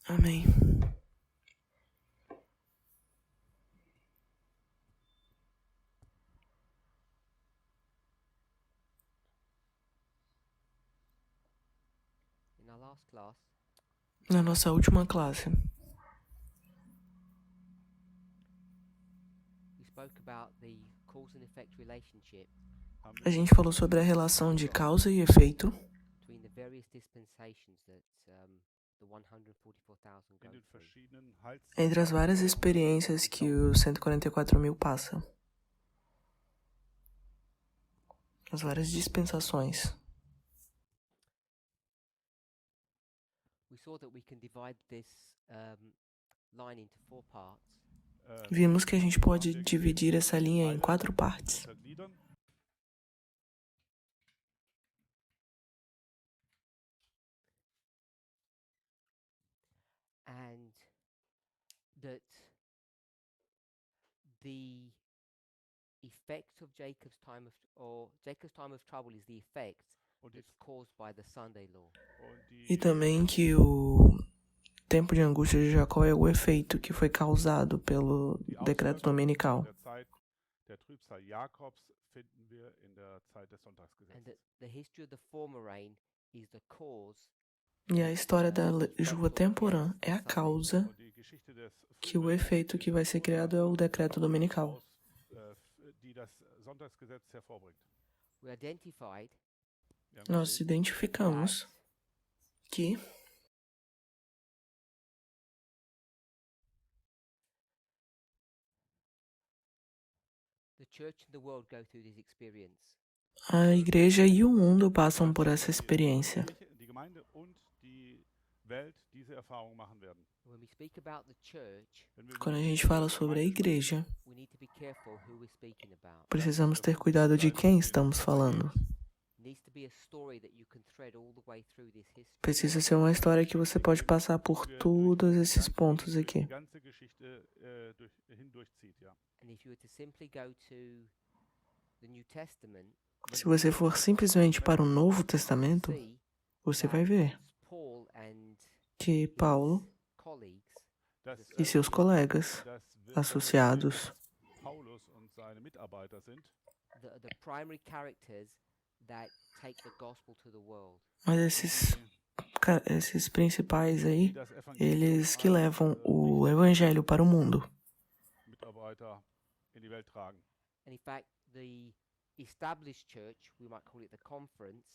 Amém. In our last class, Na nossa última classe, we spoke about the cause and effect relationship a gente falou sobre a relação de causa e efeito between the various dispensations that the 144,000 go through. entre as várias experiências que os 144.000 passam. As várias dispensações. We saw that we can divide this line into 4 parts. Vimos que a gente pode dividir essa linha em 4 partes. And that the effect of Jacob's time of trouble is the effect that's caused by the Sunday law. E também que o tempo de angústia de Jacó é o efeito que foi causado pelo decreto dominical. And that the history of the former rain is the cause E a história da chuva temporã é a causa que o efeito que vai ser criado é o decreto dominical. we identified Nós identificamos que the church and the world go through this experience. a igreja e o mundo passam por essa experiência. When we speak about the church, Quando a gente fala sobre a igreja, we need to be careful who we're speaking about. precisamos ter cuidado de quem estamos falando. It needs to be a story that you can thread all the way through this history. Precisa ser uma história que você pode passar por todos esses pontos aqui. And if you were to simply go to the New Testament, Se você for simplesmente para o Novo Testamento, see você vai ver Paul and que Paulo colleagues, e seus colegas associados the primary characters that take the gospel to the world. Mas esses principais aí, eles que levam o evangelho para o mundo. And in fact, the established church, we might call it the conference,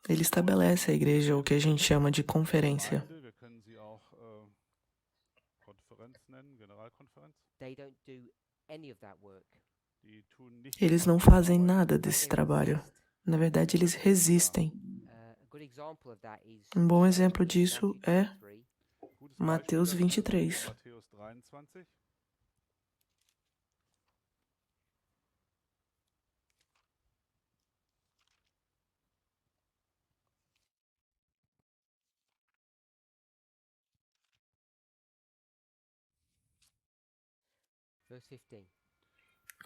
Ele estabelece a igreja, o que a gente chama de conferência. they don't do any of that work. Eles não fazem nada desse trabalho. Na verdade, eles resistem. A good example of that is Um bom exemplo disso é Matthew 23. Mateus 23. Verse 15.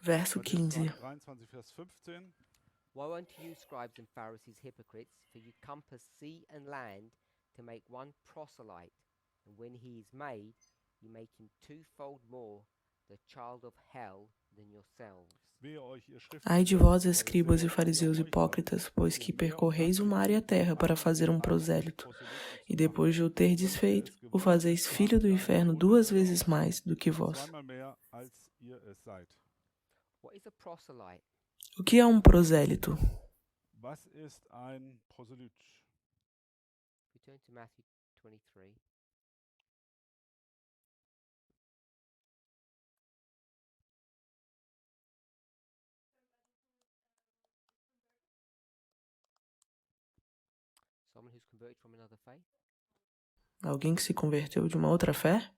Verso 15. Woe unto you, scribes and Pharisees, hypocrites, for you compass sea and land to make one proselyte, and when he is made, you make him twofold more the child of hell than yourselves. Ai de vós, escribas e fariseus hipócritas, pois que percorreis o mar e a terra para fazer um prosélito, e depois de o ter desfeito, o fazeis filho do inferno 2 vezes mais do que vós. What is a proselyte? O que é um prosélito? Return to Matthew 23. Someone who's converted from another faith? Alguém que se converteu de uma outra fé?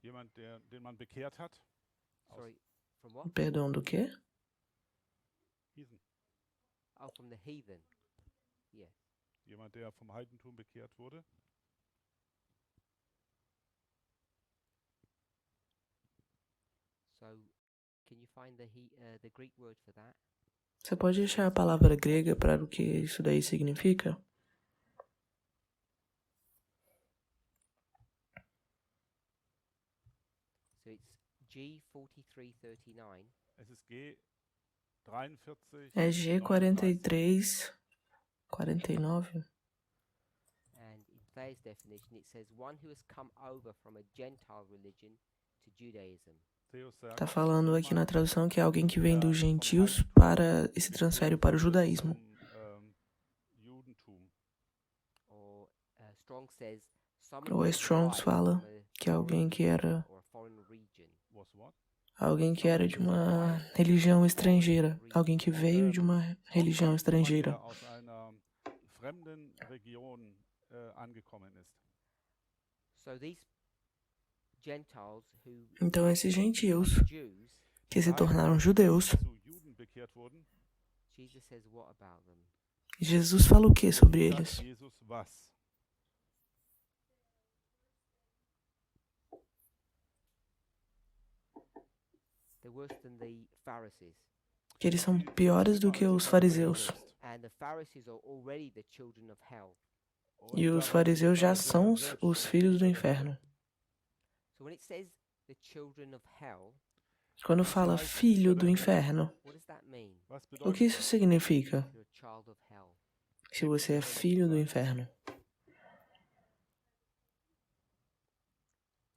Sorry, from what? Perdão, do quê? Oh, from the heathen. Yes. Jemand, der vom Heidentum bekehrt wurde. So, can you find the Greek word for that? Você pode achar a palavra grega para o que isso daí significa? it's G4339. Es ist G43. É G43, 49. And in Thayer's definition, it says one who has come over from a Gentile religion to Judaism. Theos sagt, Tá falando aqui na tradução que é alguém que vem dos gentios para e se transfere para o judaísmo. Judentum. Or Strong says Ou Strong's fala que é alguém que era or a foreign region. Was what? alguém que era de uma religião estrangeira, alguém que veio de uma religião estrangeira. Der aus einer fremden Region angekommen ist. So these Gentiles who Então esses gentios become Jews, que se tornaram judeus, Zu Juden bekehrt wurden, Jesus says what about them? Jesus fala o que sobre sagt eles? Jesus was? They're worse than the Pharisees. Que eles são piores do que os fariseus. And the Pharisees are already the children of hell. E os fariseus já são os filhos do inferno. So when it says the children of hell, Quando fala filho do inferno, what does that mean? Was o que bedeutet isso significa? You're a child of hell. Se você é filho do inferno,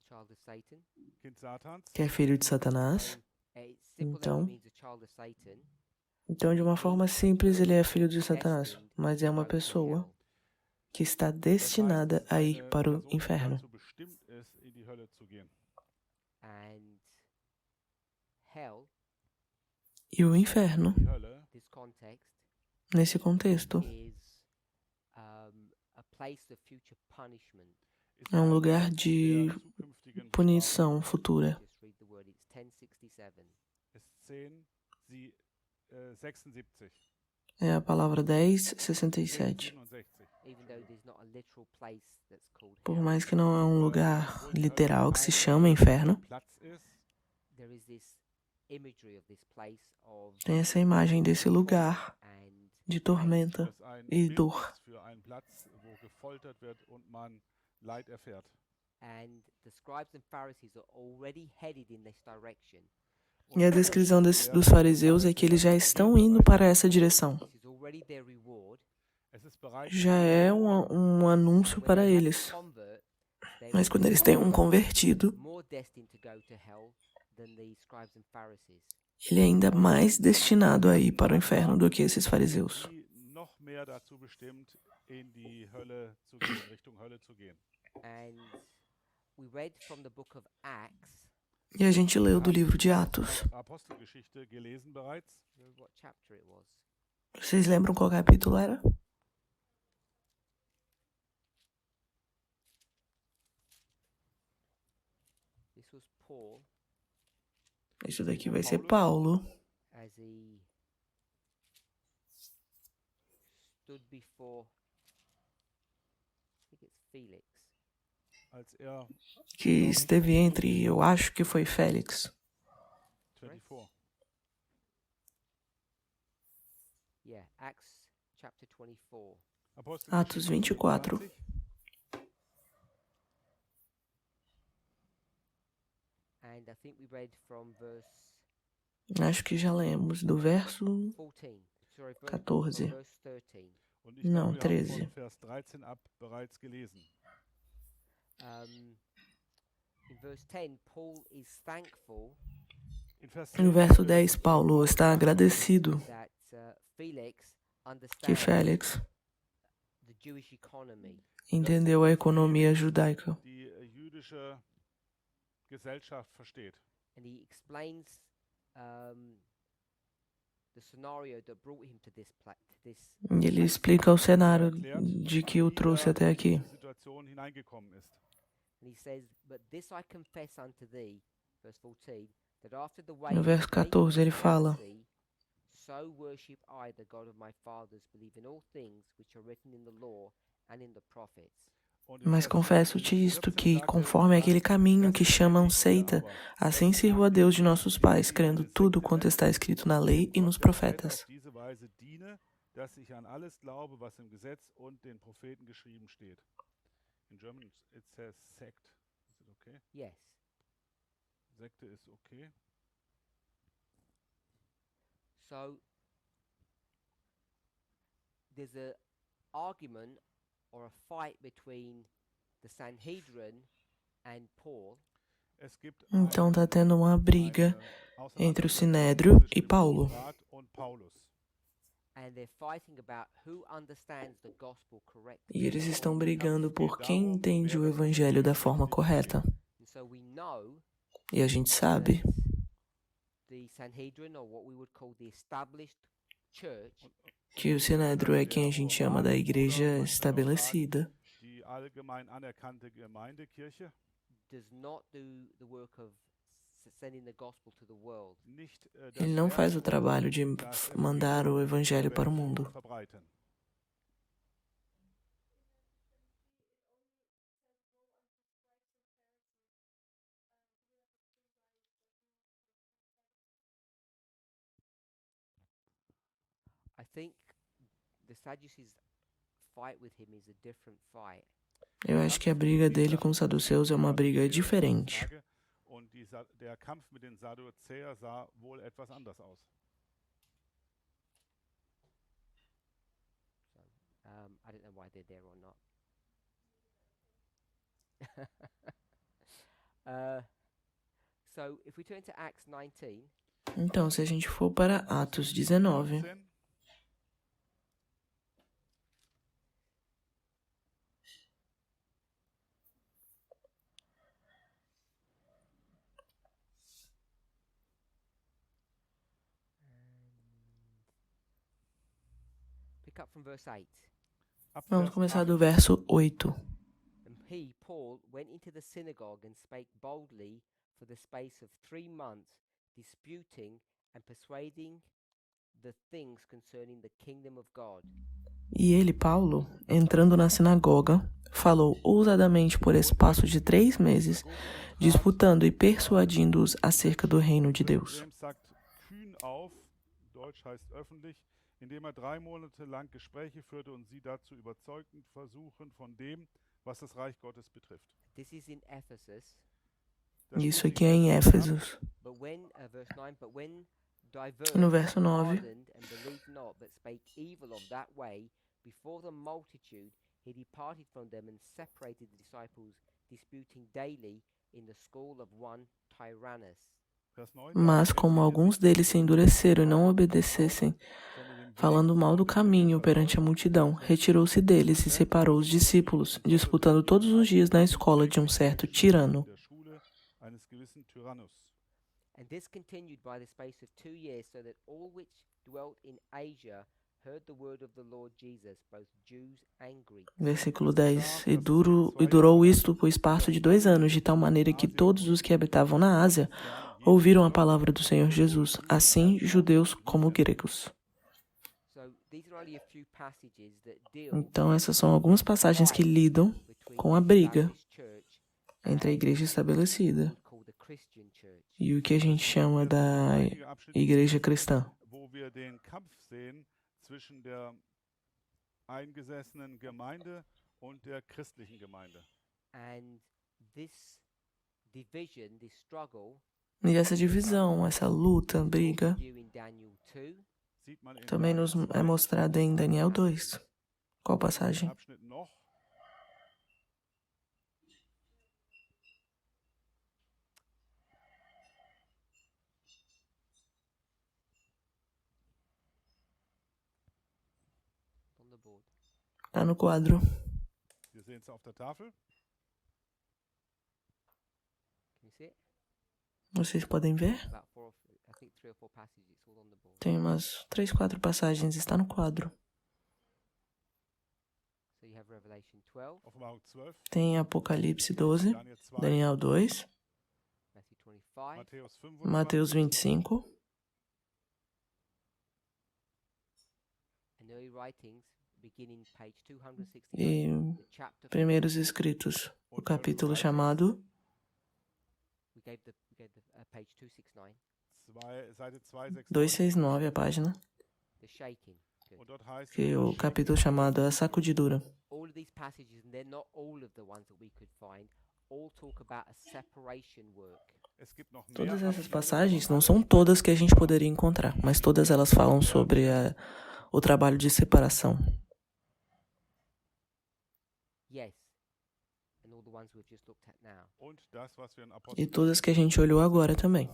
Child of Satan. Kind Satans? que é filho de Satanás, It's simple that Então- it means a child of Satan. então de uma forma simples ele é filho de Satanás, mas é uma pessoa que está destinada a ir para o inferno. Dazu bestimmt ist, in die Hölle zu gehen. And hell, E o inferno, Die Hölle this context, nesse contexto, is a place of future punishment. ist é um ein lugar Ort de der zukünftigen punição futura. Just read the word. It's 1067. Bestrafung. Ist 76. É a palavra 1067. 67. Even though there's not a literal place that's called Por hell, mais que não é um lugar literal que se chama inferno, Platz ist, there is this imagery of this place of tem essa imagem desse lugar and de tormenta es ein e Bild dor. ist für einen Platz, wo gefoltert wird und man Leid erfährt. and the scribes and Pharisees are already headed in this direction. E a descrição dos fariseus é que eles já estão indo para essa direção. This is already their reward. Es ist bereits Já é um anúncio When para they have a eles. convert, they Mas will quando be eles têm um convertido, more destined to go to hell than the scribes and Pharisees. ele é ainda mais destinado a ir para o inferno do que esses fariseus. die noch mehr dazu bestimmt, in die Hölle zu gehen, Richtung Hölle zu gehen. And we read from the book of Acts. E a gente leu do livro de Atos. Apostelgeschichte gelesen bereits. What chapter it was? Vocês lembram qual capítulo era? This was Paul Isso daqui vai ser Paulo, as he stood before, I think it's Felix, Als que esteve entre, eu acho que foi Félix. 24. yeah, Acts chapter 24. Atos 24. 20. And I think we read from verse Acho que já lemos do verso 14. Sorry, from 14. verse 13. Und ich Não, glaube, wir haben 13. von Vers 13 ab bereits gelesen. In verse 10, Paul is thankful In Vers No 10 verso 10, Paulo está agradecido that Felix que understands Félix the Jewish economy. entendeu a economia judaica die jüdische Gesellschaft versteht. And he explains the scenario that brought him to this e ele explica o cenário de que o trouxe até aqui. Diese Situation hineingekommen ist. And he says, "But this I confess unto thee," verse 14, that after the way No verso 14 ele fala: so worship I the God of my fathers, believe in all things which are written in the law and in the prophets. Und in Mas Vers confesso-te 14 isto, que, sagt er, conforme aquele caminho que das chamam ist seita, aber, assim sirvo a Deus de nossos pais, crendo tudo quanto está escrito na lei e nos Gott der Welt profetas. auf diese Weise diene, dass ich an alles glaube, was im Gesetz und den Propheten geschrieben steht. In German it says sect. Is it okay? Yes. Sekte ist okay. So there's a argument or a fight between the Sanhedrin and Paul. Es gibt Então está tendo uma briga eine entre o Auseinandersetzung Sinédrio e zwischen Paulo. Rat und Paulus. And they're fighting about who understands the gospel correctly. E eles estão brigando por quem entende o evangelho da forma correta. And so we know E a gente sabe the Sanhedrin, or what we would call the established church, que o Sinédrio é quem a gente chama da igreja estabelecida. Die allgemein anerkannte Gemeindekirche. does not do the work of sending the gospel to the world. Nicht, Ele não faz o trabalho de mandar o evangelho para o mundo. verbreiten. I think the Sadducees' fight with him is a different fight. Eu acho que a briga dele com os saduceus é uma briga diferente. Und der Kampf mit den Sadduzäer sah wohl etwas anders aus. So, I don't know why they're there or not. So, if we turn to Acts 19, Então, se a gente for para Atos 19, 19. pick up from verse 8. Ab vamos Vers começar 8. do verso 8. And he, Paul, went into the synagogue and spake boldly for the space of 3 months, disputing and persuading the things concerning the kingdom of God. E ele, Paulo, entrando na sinagoga, falou ousadamente por espaço de 3 meses, disputando e persuadindo-os acerca do reino de Deus. James sagt kühn auf, Deutsch heißt öffentlich, indem 3 Monate lang Gespräche führte und sie dazu überzeugend versuchen von dem, was das Reich Gottes betrifft. This is in Ephesus. Das Isso steht aqui é em Éfesos. But when, verse 9, but when diverse No verso 9. hardened and believed not, but spake evil of that way, before the multitude, he departed from them and separated the disciples, disputing daily in the school of one Tyrannus. Vers 9, Mas como alguns deles se endureceram e não obedecessem, falando mal do caminho perante a multidão, retirou-se deles e separou os discípulos, disputando todos os dias na escola de um certo tirano. der Schule eines gewissen Tyrannus. And this continued by the space of 2 years, so that all which dwelt in Asia heard the word of the Lord Jesus, both Jews and Greeks. Versículo 10. E durou isto por espaço de 2 anos, de tal maneira que todos os que habitavam na Ásia ouviram a palavra do Senhor Jesus, assim judeus como gregos. So these are only a few passages that deal Então, essas são algumas passagens que lidam between com a the briga established church entre a igreja estabelecida called the Christian church. e o que a gente chama da igreja cristã. Wo wir den Kampf sehen zwischen der eingesessenen Gemeinde und der christlichen Gemeinde. And this division, this struggle, E essa divisão, essa luta, briga, you in Daniel 2, Sieht man in também nos é mostrada em Daniel 2. Qual passagem? Abschnitt noch. on the board. Está no quadro. Wir sehen es auf der Tafel. Can you see it? Vocês podem ver? About I think 3 or 4 passages. It's all on the board. Tem umas 3, 4 passagens. Está no quadro. So you have Revelation 12, Offenbarung 12, Tem Apocalipse 12, Daniel 2, Daniel 2, Matthew 25, Matthäus 25, Mateus 25 and early writings beginning page 269, e the chapter Primeiros Escritos, o capítulo chamado we gave the page 269, Seite 269. 269, a página, the shaking. Good. Und dort heißt que o capítulo chamado A Sacudidura. All of these passages, and they're not all of the ones that we could find, all talk about a separation work. Es gibt noch mehr Todas essas Abschnitte, passagens não são todas que a gente poderia encontrar, mas todas elas falam sobre o trabalho de separação. Yes. And all the ones we've just looked at now. und das, was wir in E Apostel todas que a gente olhou agora também.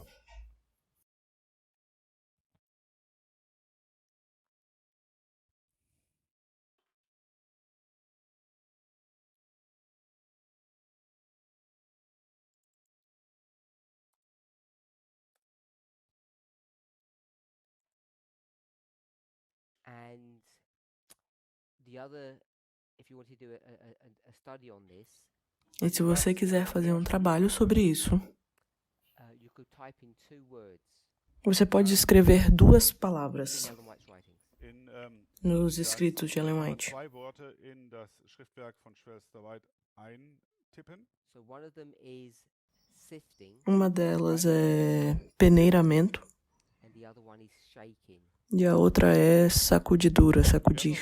And the other, if you want to do a study on this, E se você quiser fazer um trabalho sobre isso, you could type in 2 words você pode escrever 2 palavras in Ellen White's writings. nos escritos de Ellen White. 2 Worte in das Schriftwerk von Schwester White eintippen. So one of them is sifting, Uma delas é peneiramento and the other one is shaking. e a outra é sacudidura, sacudir.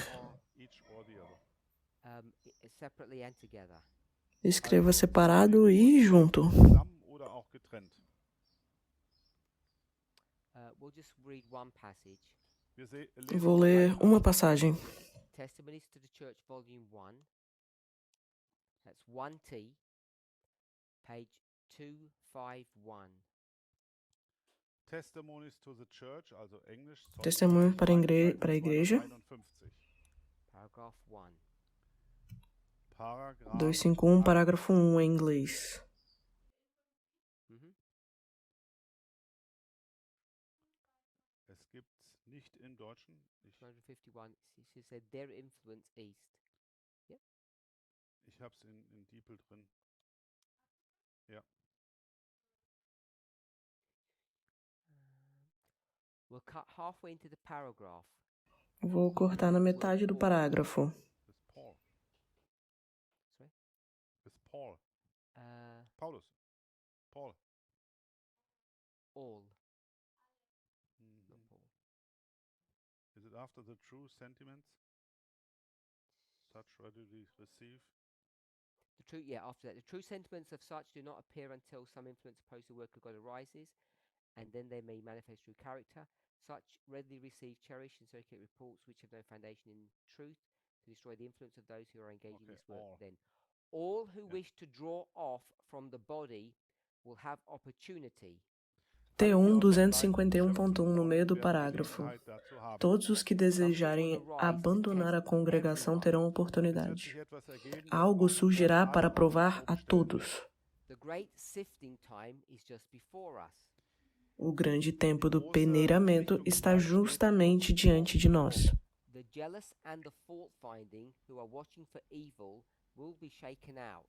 Each or the other. Separately and together. Escreva separado e junto. Zusammen oder auch getrennt. We'll just read one passage. Wir Vou ler uma passagem. Testimonies to the Church, Volume 1. That's 1T, page 251. Testimonies to the Church, also Englisch. Testemunho para a igreja. 51. Paragraph 1. Paragraph 251, parágrafo 1 em inglês. Es gibt nicht in Deutschen. 251. She said their influence east. Ich hab's in Diepel drin. Ja. We'll cut halfway into the paragraph. Vou cortar na metade do parágrafo. Bis Paul. Sorry? Bis Paul. Uh, Paulus. Paul. all. Mhm. Not Paul. Is it after the true sentiments? Such readily receive. The true, after that. The true sentiments of such do not appear until some influence opposed to the work of God arises, and then they may manifest through character. Such readily receive, cherish, and circulate reports which have no foundation in truth to destroy the influence of those who are engaged in this work. all. Then, all who wish to draw off from the body will have opportunity. T1 251.1 no meio do parágrafo. Todos os que desejarem abandonar a congregação terão oportunidade. Algo surgirá para provar a todos. The great sifting time is just before us. O grande tempo do peneiramento está justamente diante de nós. The jealous and the fault-finding who are watching for evil will be shaken out.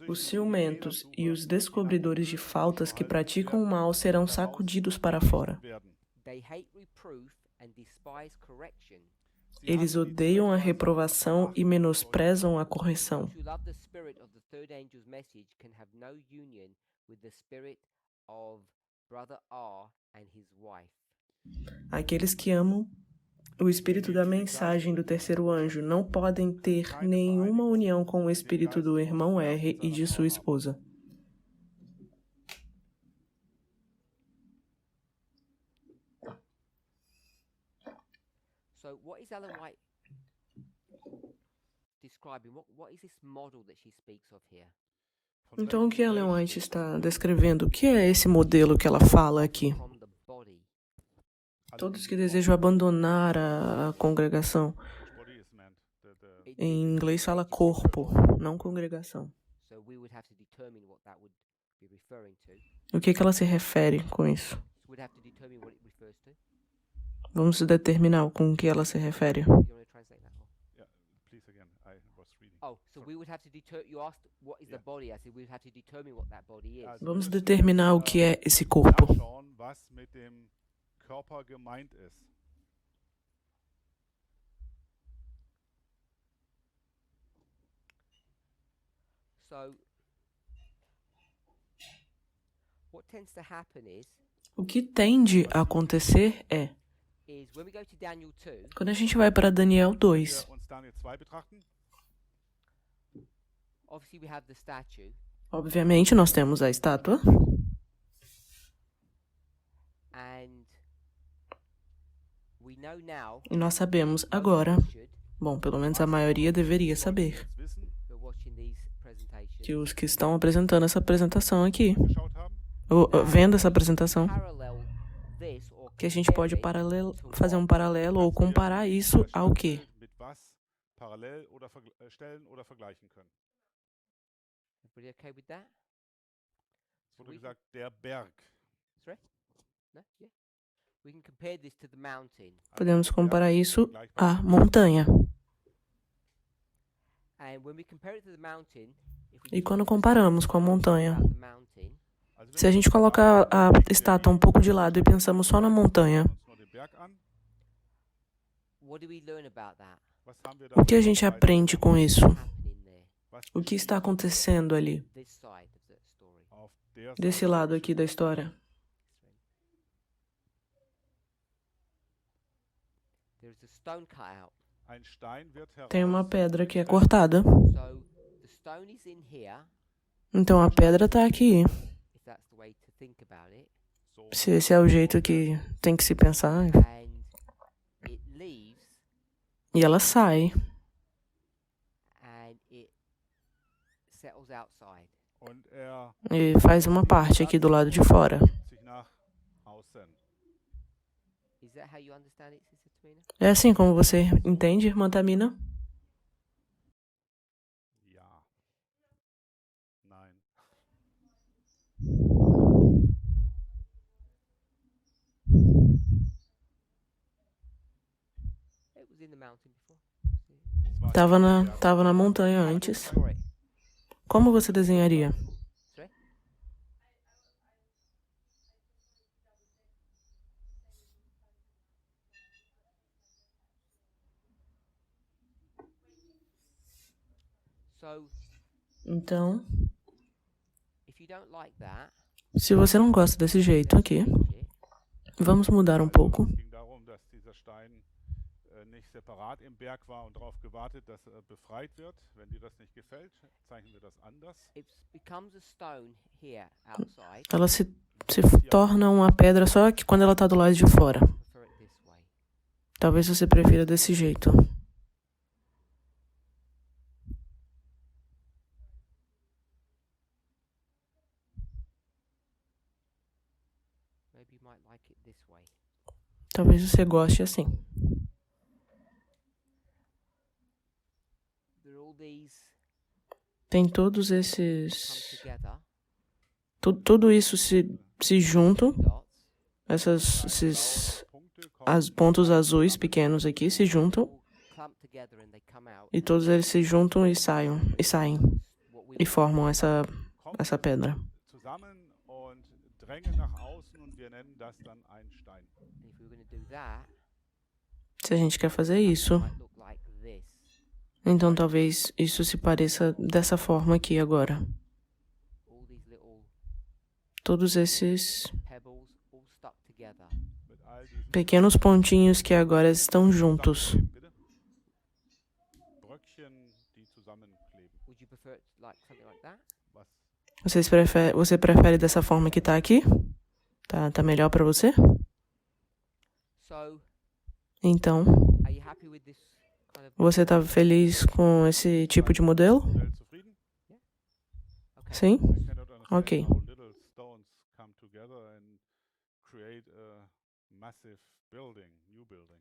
Os ciumentos e os descobridores de faltas que praticam o mal serão sacudidos para fora. They hate reproof and despise correction. Eles odeiam a reprovação e menosprezam a correção. Those who love the spirit of the third angel's message can have no union with the spirit of Brother R and his wife. Aqueles que amam o espírito da mensagem do terceiro anjo não podem ter nenhuma união com o espírito do irmão R e de sua esposa. So what is Ellen White describing? What is this model that she speaks of here? Então, o que Ellen White está descrevendo? O que é esse modelo que ela fala aqui? From the body. Todos que desejam abandonar a congregação. Em inglês fala corpo, não congregação. So we would have to determine what that would be referring to. O que ela se refere com isso? So we'd have to determine what it refers to. Vamos determinar com o que ela se refere. You want to translate that? Yeah, please again. I was reading. Oh, so we would have to you asked what is the body? I said we would have to determine what that body is. Vamos determinar o que é esse corpo. Nachschauen, was mit dem Körper gemeint ist. So what tends to happen O que tende a acontecer is when we go to Daniel 2, quando a gente vai para Daniel 2, Wir uns Daniel 2 betrachten. obviously we have the statue. Obviamente, nós temos a estátua. And we know now, E nós sabemos agora, bom, pelo menos a maioria deveria saber, Wissen, we're watching these presentations, que os que estão apresentando essa apresentação aqui, geschaut haben, ou vendo essa apresentação, parallel this or que a gente pode fazer um paralelo ou comparar isso ao quê? mit was parallel oder stellen oder vergleichen können. everybody okay with that? Es wurde gesagt, der Berg. Sorry? No? Yeah. We can compare this to the mountain. Podemos comparar isso à montanha. And when we compare it to the mountain, if we E just quando put the comparamos com a statue montanha, about the mountain, Also se a gente coloca a estátua um pouco de lado e pensamos só na montanha, uns nur den Berg an, what do we learn about that? was haben wir o que a davon gente dabei? aprende com isso? Happening there, Was O que está acontecendo ali, this side of the story. auf der desse Seite lado aqui da história? There's a stone cut out. ein Stein wird Tem uma heraus, pedra que é cortada. So the stone is in here, Então a pedra está aqui. if that's the way to think about it, so Se esse é o jeito que tem que se pensar. and it leaves E ela sai. and it settles outside. und E faz uma parte aqui do lado de fora. sich nach außen. Is that how you understand it, Sister Tamina? É assim como você entende, irmã Tamina? Ja. Nein. It was in the mountain before. Es war Tava na montanha antes. Draw it. Como você desenharia? Sorry? So, Então, if you don't like that, se você não gosta desse jeito aqui, vamos mudar um pouco. Es ging darum, dass dieser Stein nicht separat im Berg war und darauf gewartet, dass er befreit wird. Wenn dir das nicht gefällt, zeichnen wir das anders. it becomes a stone here outside. Ela se torna uma pedra só que quando ela tá do lado de fora. Prefer it this way. Talvez você prefira desse jeito. Maybe you might like it this way. Talvez você goste assim. There are all these Tem todos come esses... together. Tudo isso se juntam. Dots. Esses Punkte kommen pontos azuis pequenos aqui se juntam. All clump together and they come out. E todos eles se juntam e saem. What we E formam essa pedra. zusammen und drängen nach außen und wir nennen das dann ein Stein. And if we were going to do that, Se a gente quer fazer isso, it might look like this. então talvez isso se pareça dessa forma aqui agora. All these little Todos esses pebbles all stuck together. Mit all diesen pequenos pontinhos que agora estão juntos. Bitte? Bröckchen, die zusammenkleben. Would you prefer it like something like that? Was? Você prefere dessa forma que tá aqui? Tá melhor pra você? So, Então, are you happy with this kind of? você tá feliz com esse tipo de modelo? Modell zufrieden? Okay. Sim? I cannot understand Okay. how little stones come together and create a massive building, new building.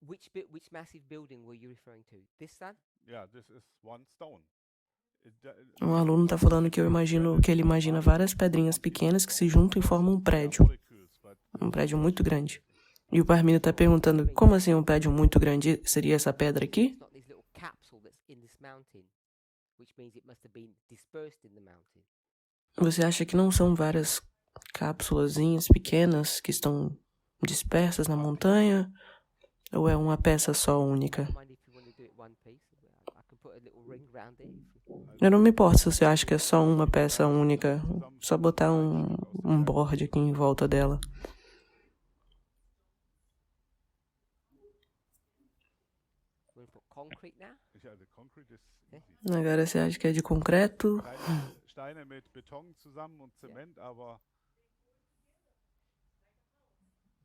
Which massive building were you referring to? This one? Yeah, this is one stone. O aluno tá falando que ele imagina várias pedrinhas pequenas que se juntam e formam um prédio. Molecules, but Um prédio muito grande. E o Parmino tá perguntando, como assim um prédio muito grande? Seria essa pedra aqui? It's not this little capsule that's in this mountain, which means it must have been dispersed in the mountain. Você acha que não são várias cápsulazinhas pequenas que estão dispersas na montanha? Ou é uma peça só única? Don't mind if you want to do it one piece. I can put a little ring around it. Eu não me importo se você acha que é só uma peça única. Só botar um board aqui em volta dela. You want to put concrete now? yeah, the concrete is Agora você acha que é de concreto? Steine mit Beton zusammen und Zement, aber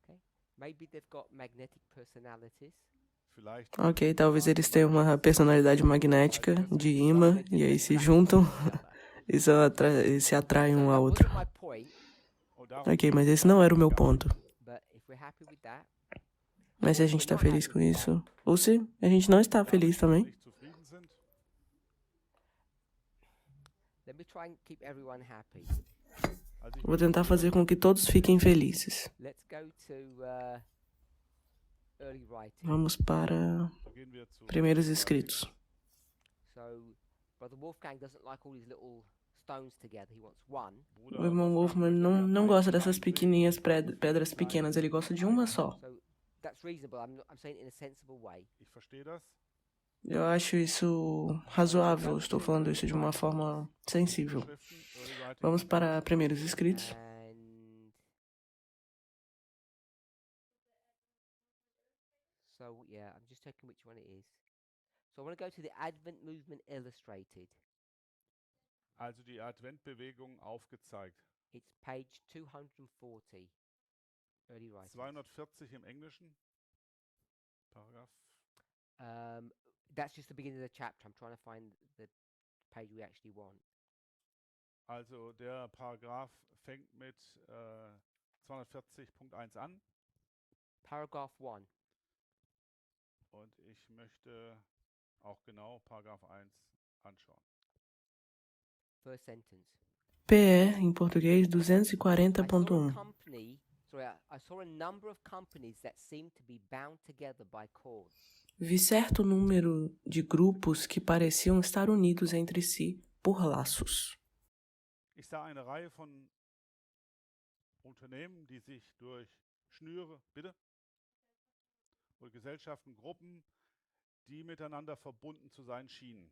Okay. Maybe they've got magnetic personalities. vielleicht Ok, talvez eles tenham uma personalidade magnética de imã e aí se juntam e se atraem um ao outro. My point, Ok, mas esse não era o meu ponto. but if we're happy with that, Mas se a gente tá feliz com isso, ou se a gente não está feliz também, nicht zufrieden sind, let me try and keep everyone happy. also ich vou würde tentar fazer com que todos fiquem felizes. Let's go to early writing. Vamos para so gehen wir zu primeiros escritos. So, Brother Wolfgang doesn't like all these little stones together. He wants one. O irmão Wolfman não gosta dessas pequenininhas pedras pequenas, ele gosta de uma só. So that's reasonable. I'm saying it in a sensible way. Ich verstehe das. Eu acho isso razoável, estou falando isso de uma forma sensível. Schriften, Early Writing. Vamos para primeiros escritos. And so yeah, I'm just checking which one it is. So I want to go to the Advent Movement Illustrated. Also die Adventbewegung aufgezeigt. It's page 240. Early writing. 240 im Englischen. Paragraph. That's just the beginning of the chapter. I'm trying to find the page we actually want. Also der Paragraph fängt mit 240.1 an Paragraph 1. und ich möchte auch genau Paragraph 1 anschauen. First sentence. PE, em português, I saw a 240.1. company. Sorry, I saw a number of companies that seemed to be bound together by cords. Vi certo número de grupos que pareciam estar unidos entre si por laços. Ich sah eine Reihe von Unternehmen, die sich durch Schnüre, bitte? Oder Gesellschaften, Gruppen, die miteinander verbunden zu sein schienen.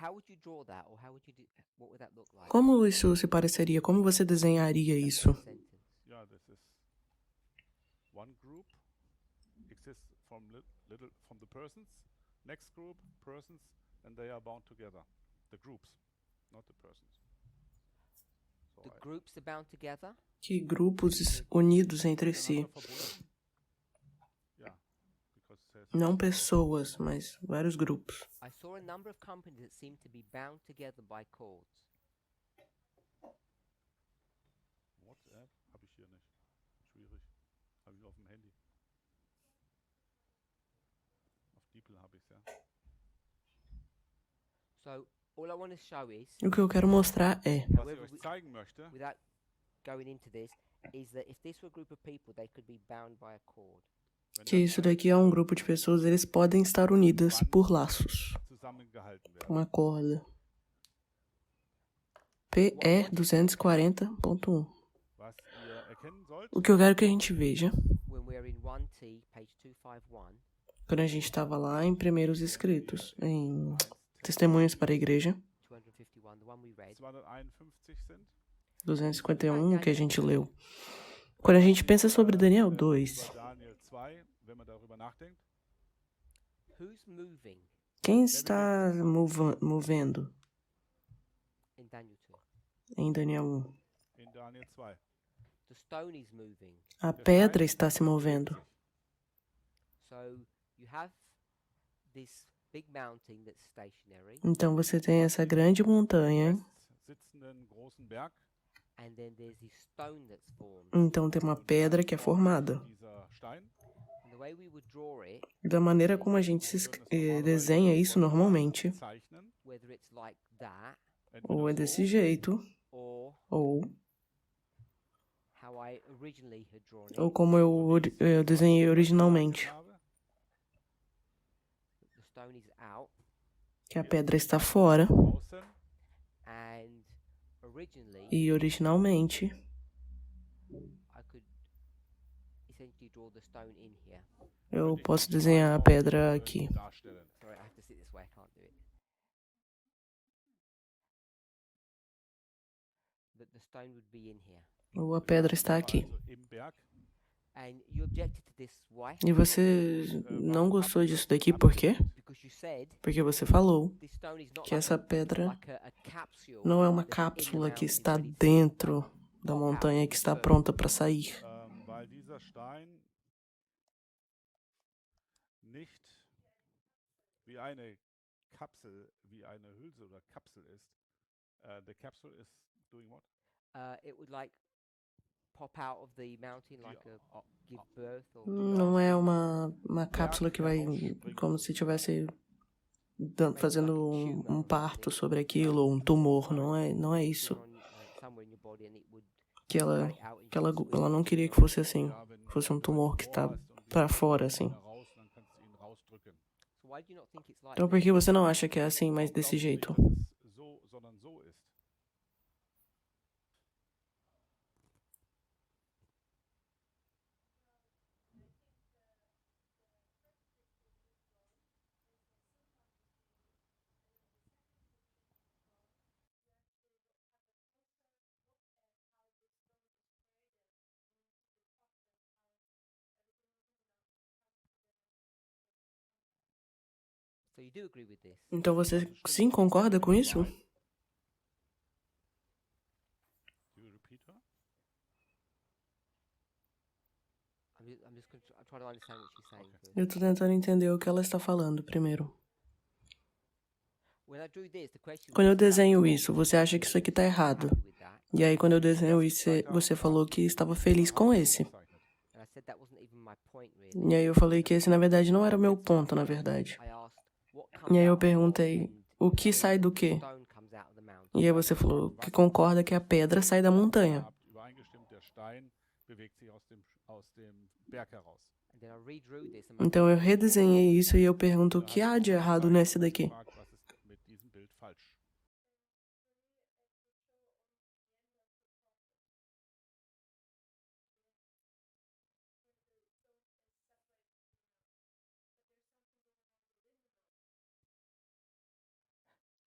How would you draw that, or how would you do? What would that look like? Como isso se pareceria? Como você desenharia isso? Sentence. Ja, das ist one group exists from from the persons, next group persons, and they are bound together. The groups, not the persons. So The groups are bound together. Que grupos unidos entre si. miteinander verbunden. Ja, because it says Não pessoas, mas vários grupos. I saw a number of companies that seemed to be bound together by cords. WhatsApp habe ich hier nicht. Schwierig. Habe ich nur auf dem Handy. Auf DeepL habe ich es, ja. So all I want to show is, O que eu quero mostrar é, Was ich however, euch zeigen möchte, without going into this, is that if this were a group of people, they could be bound by a cord. wenn que isso daqui é um grupo de pessoas, eles podem estar unidas por laços. zusammengehalten werden. Uma corda. PE 240.1. Was ihr erkennen sollt, O que eu quero que a gente veja, When we're in 1T, page 251, quando a gente estava lá em Primeiros Escritos, em Testemunhos para a Igreja, 251, the one we read, 251 sind. 251, que a gente leu. Quando a gente pensa sobre Daniel 2, Über Daniel 2, wenn man darüber nachdenkt, who's moving quem está movendo in Daniel 2? em Daniel 1? in Daniel 2. The stone is moving. A pedra está se movendo. So you have this big mountain that's stationary, Então você tem essa grande montanha, Sitzenden großen Berg, and then there's this stone that's formed. então tem uma pedra que é formada. dieser Stein. And the way we would draw it, Da maneira como a gente desenha isso normalmente, Zeichnen, whether it's like that ou é entweder desse jeito, or ou how I originally had drawn it, como eu desenhei originalmente, habe, the stone is out, que a pedra está fora, außen, and originally e originalmente I could essentially draw the stone in here. eu posso desenhar a pedra aqui. darstellen. Sorry, I have to sit this way, I can't do it. But the stone would be in here. Ou a pedra está aqui. Also im Berg, And you objected to this, why? E você não gostou disso daqui, por quê? Because you said Porque você falou this stone is not que essa pedra like a capsule não é uma that's in the cápsula que mountain, está but it's dentro da montanha que está pronta para sair. Weil dieser Stein nicht wie eine Kapsel, wie eine Hülse oder Kapsel ist. The capsule is doing what? it would like pop out of the mountain like a give birth or Não é uma cápsula que vai como se estivesse fazendo um parto sobre aquilo, ou um tumor, não é isso. somewhere in your body and it would Que ela break out into ela não queria que fosse assim, fosse um tumor que tá para fora assim. Raus, dann kannst du ihn rausdrücken. So why do you not think it's like Então por que você não acha que é assim, mas desse jeito? Dass es so, sondern so ist. So you do agree with this? Então você sim concorda com isso? Do you repeat her? I'm just going to try to understand what she's saying first. Eu tô tentando entender o que ela está falando primeiro. When I drew this, the question Quando eu was, desenho isso, você acha que isso aqui tá errado? happy with that? E aí quando eu desenho isso, você falou que estava feliz com esse. And I said that wasn't even my point really. E aí eu falei que esse na verdade não era o meu ponto, na verdade. I asked what E comes aí eu out perguntei, o que sai do quê? stone comes out of the mountain. E aí você falou que concorda que a pedra sai da montanha. Habt übereingestimmt, der Stein bewegt sich aus dem Berg heraus. And then I redrew this and Então eu redesenhei isso e eu pergunto o que há de errado nesse daqui. Fragt, was ist mit diesem Bild falsch?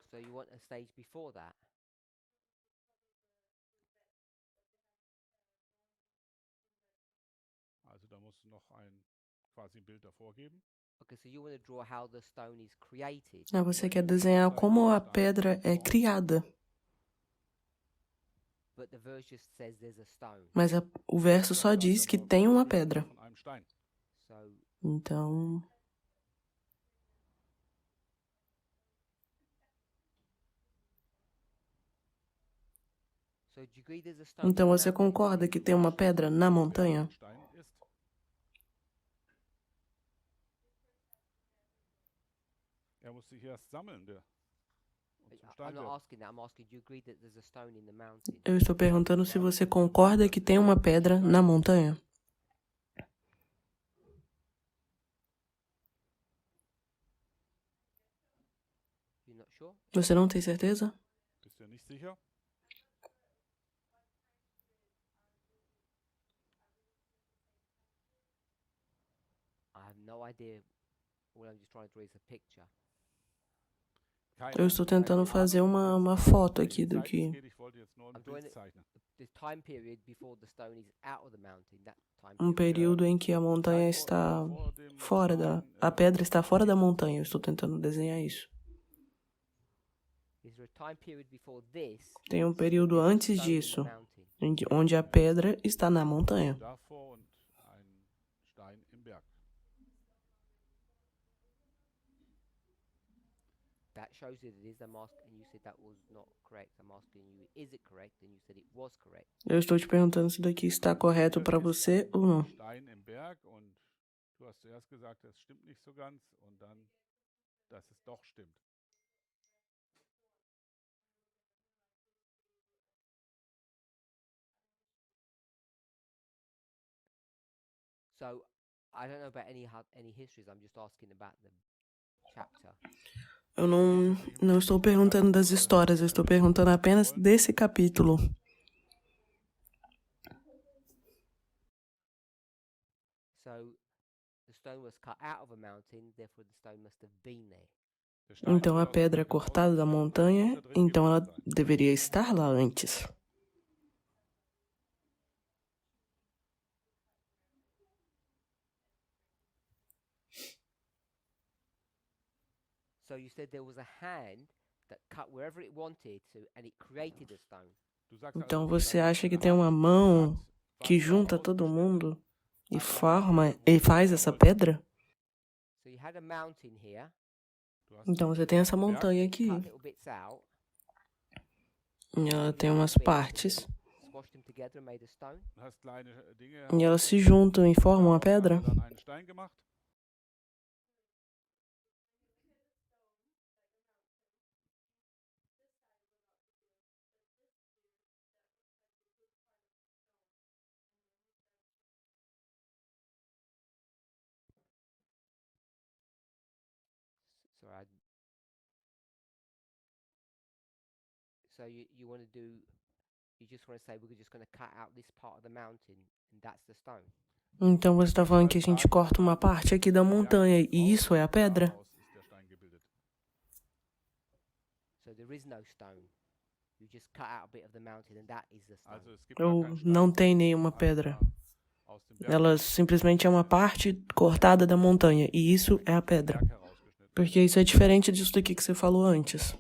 so you want a stage before that? Also da muss noch quasi ein Bild davor geben. Okay, so you want to draw how the stone is created. Ah, você quer desenhar como a pedra é criada. But the verse just says there's a stone. Mas o verso só diz que tem uma pedra. Von einem Stein. So Então, so do you agree there's a stone? então in the você mountain? concorda que tem uma pedra na montanha? Stein ist. Muss sich erst sammeln, und zum I'm Stein not werden. asking that. I'm asking, do you agree that there's a stone in the mountain? Eu estou perguntando se você concorda que tem uma pedra na montanha. You're not sure? Você não tem certeza? Bist du nicht sicher? I have no idea. All I'm just trying to draw is a picture. Eu estou tentando fazer uma foto aqui do que... Ich wollte jetzt nur ein I'm drawing Bild it- zeichnen. The time period before the stone is out of the mountain. That time Um period. período em que a montanha está fora da... A pedra está fora da montanha. Eu estou tentando desenhar isso. Is there a time period before this? Tem um período antes stone in the disso, mountain? onde a pedra está na montanha. Davor und ein Stein im Berg. That shows that it is. I'm asking, and you said that was not correct. I'm asking you, is it correct? And you said it was correct. Eu estou te perguntando se daqui está correto para você ou não. Stein im Berg und du hast zuerst gesagt, das stimmt nicht so ganz und dann, dass es doch stimmt. So I don't know about any histories. I'm just asking about the chapter. Eu não estou perguntando das histórias, eu estou perguntando apenas desse capítulo. So the stone was cut out of a mountain, therefore the stone must have been there. Der Stein Então a wurde pedra é aus dem cortada da Holz, montanha, muss da drin então ela gewesen sein. deveria estar lá antes. So you said there was a hand that cut wherever it wanted to, and it created a stone. Du sagst Então also, você dass acha que eine tem uma Hand mão hat, que was junta daraus todo besteht. mundo e forma e faz essa pedra? So you had a mountain here. Du hast Então você tem essa montanha aqui. Cut little bits out. E ela tem umas partes. Squashed them together and made a stone. hast kleine Dinge E elas se juntam e formam a pedra. dann einen Stein gemacht. Sorry. So you want to do? You just want to say we're just going to cut out this part of the mountain, and that's the stone. Então você está falando que a gente corta uma parte aqui da montanha e isso é a pedra? Daraus ist der Stein gebildet. So there is no stone. You just cut out a bit of the mountain, and that is the stone. Also es gibt gar Ou keinen Stein. não tem nenhuma pedra? Aus dem Berg, Ela simplesmente é uma parte cortada da montanha e isso é a pedra. Berg herausgeschnitten. Porque isso é diferente disso daqui que você falou antes.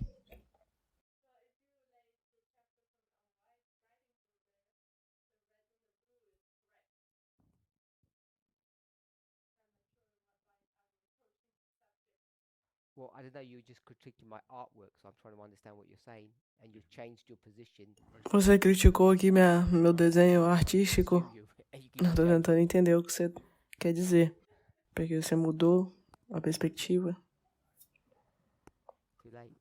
Well, I don't know. You're just critiquing my artwork, so I'm trying to understand what you're saying, and you've changed your position. Você criticou aqui meu desenho artístico. You Eu tô tentando entender o que você quer dizer. Porque você mudou a perspectiva. Too late.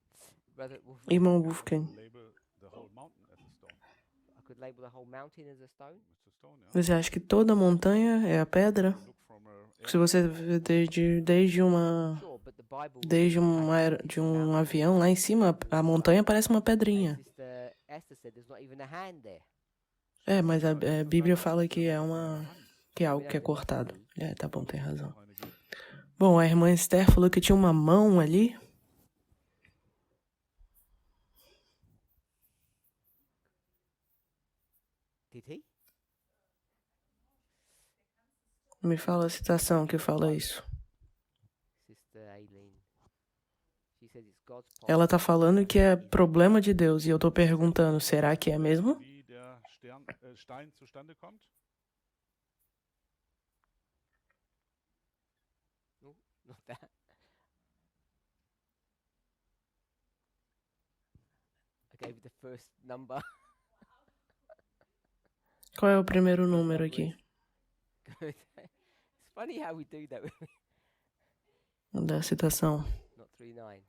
Brother, Irmão Wolfgang, Label the whole mountain as a stone. I could label the whole mountain as a stone. It's a stone, yeah. você acha que toda montanha é a pedra? Look from a Se você vê desde um avião lá em cima, a montanha parece uma pedrinha. Sister Esther said there's not even a hand there. É, mas a Bíblia fala que é algo que é cortado. É, tá bom, tem razão. Bom, a irmã Esther falou que tinha uma mão ali. Did he? Me fala a citação que fala isso. Sister Aileen. She says it's God's Ela tá falando que é problema de Deus e eu tô perguntando, será que é mesmo? wie der Stein zustande kommt. No, not that. I gave you the first number. Qual é o primeiro número aqui? Good. It's funny how we do that. Da citação. Not 39.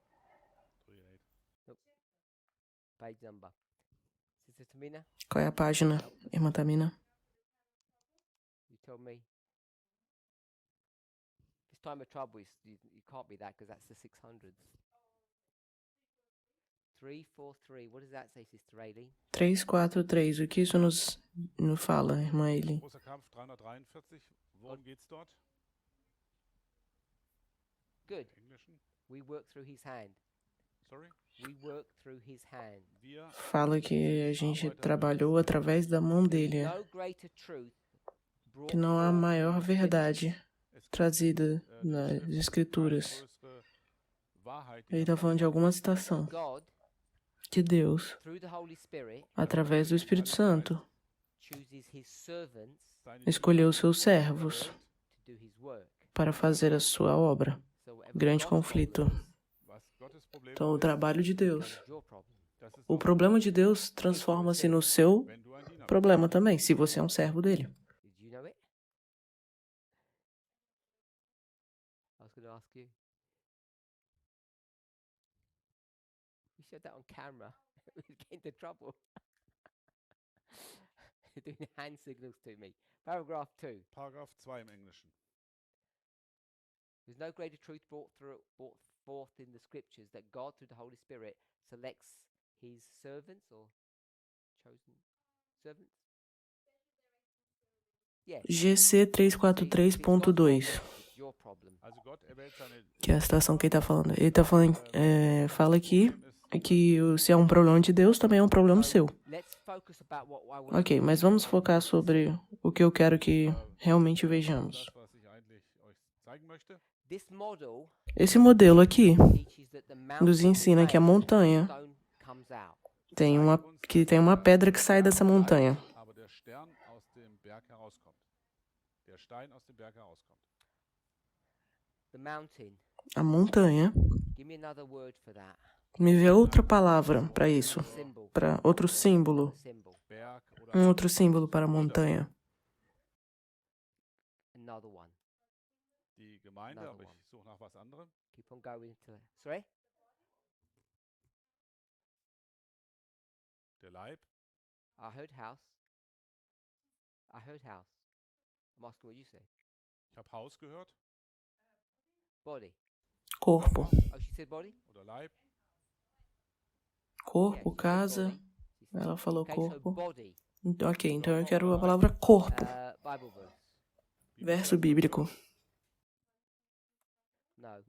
38. Page number. Sister Tamina, Qual é a página, irmã Tamina? you told me. This time of trouble, you can't be that because that's the 600s. 343. What does that say, Sister Aileen? 343. O que isso nos fala, irmã Eileen? Großer Kampf 343. Worum geht's dort? Good. Englischen? We work through his hand. Sorry? We work through his hand. Wir Fala que a gente trabalhou através da mão dele. No greater truth brought Que não há forth maior in the verdade scriptures. trazida nas escrituras. größere Wahrheit, die Ele está falando de alguma citação. God, Que Deus, through the Holy Spirit, através do Espírito Santo, chooses his servants seine escolheu seus servos to do his work. para fazer a sua obra. So whatever Grande God's conflito. problem was Gottes Problem Então, o trabalho de Deus. is your problem. das ist O auch, problema de Deus transforma-se no seu wenn du ein Diener bist. problema também, se você é um servo dele. Did you know it? I was going to ask you. You said that on camera. We'd get into trouble. You're doing hand signals to me. Paragraph 2. Paragraph 2 im Englischen. There's no greater truth brought forth in the scriptures that God, through the Holy Spirit, selects his servants or chosen servants. Yeah. GC 343.2, It's your problem. Also Gott erwählt seine que é a citação que ele está falando. Ele está falando, fala aqui que se é um problema de Deus, também é um problema seu. Let's focus about what I want. Ok, mas vamos focar sobre o que eu quero que realmente vejamos. das, was ich eigentlich euch zeigen möchte. This model Esse modelo aqui teaches that the nos mountain ensina que a fails, montanha stone comes out. tem uma pedra que sai dessa montanha. Aber der Stern aus dem Berg herauskommt. Der Stein aus dem Berg herauskommt. The mountain. A montanha. Give me another word for that. Me vê outra palavra para isso, Symbol. para outro símbolo, Symbol. Berg oder um outro símbolo para a montanha. Another one. die Gemeinde, Another aber one. ich suche nach was anderem. Keep on going to. Sorry. Der Leib. I heard house. I heard house. I'm asking what you say. Ich habe Haus gehört. Body. Corpo. Oh, she said body. Oder Leib. Corpo, she said casa. body. She said- Ela falou Okay, so corpo. body. Ok, então eu quero a palavra corpo. Bible verse. Verso bíblico. No.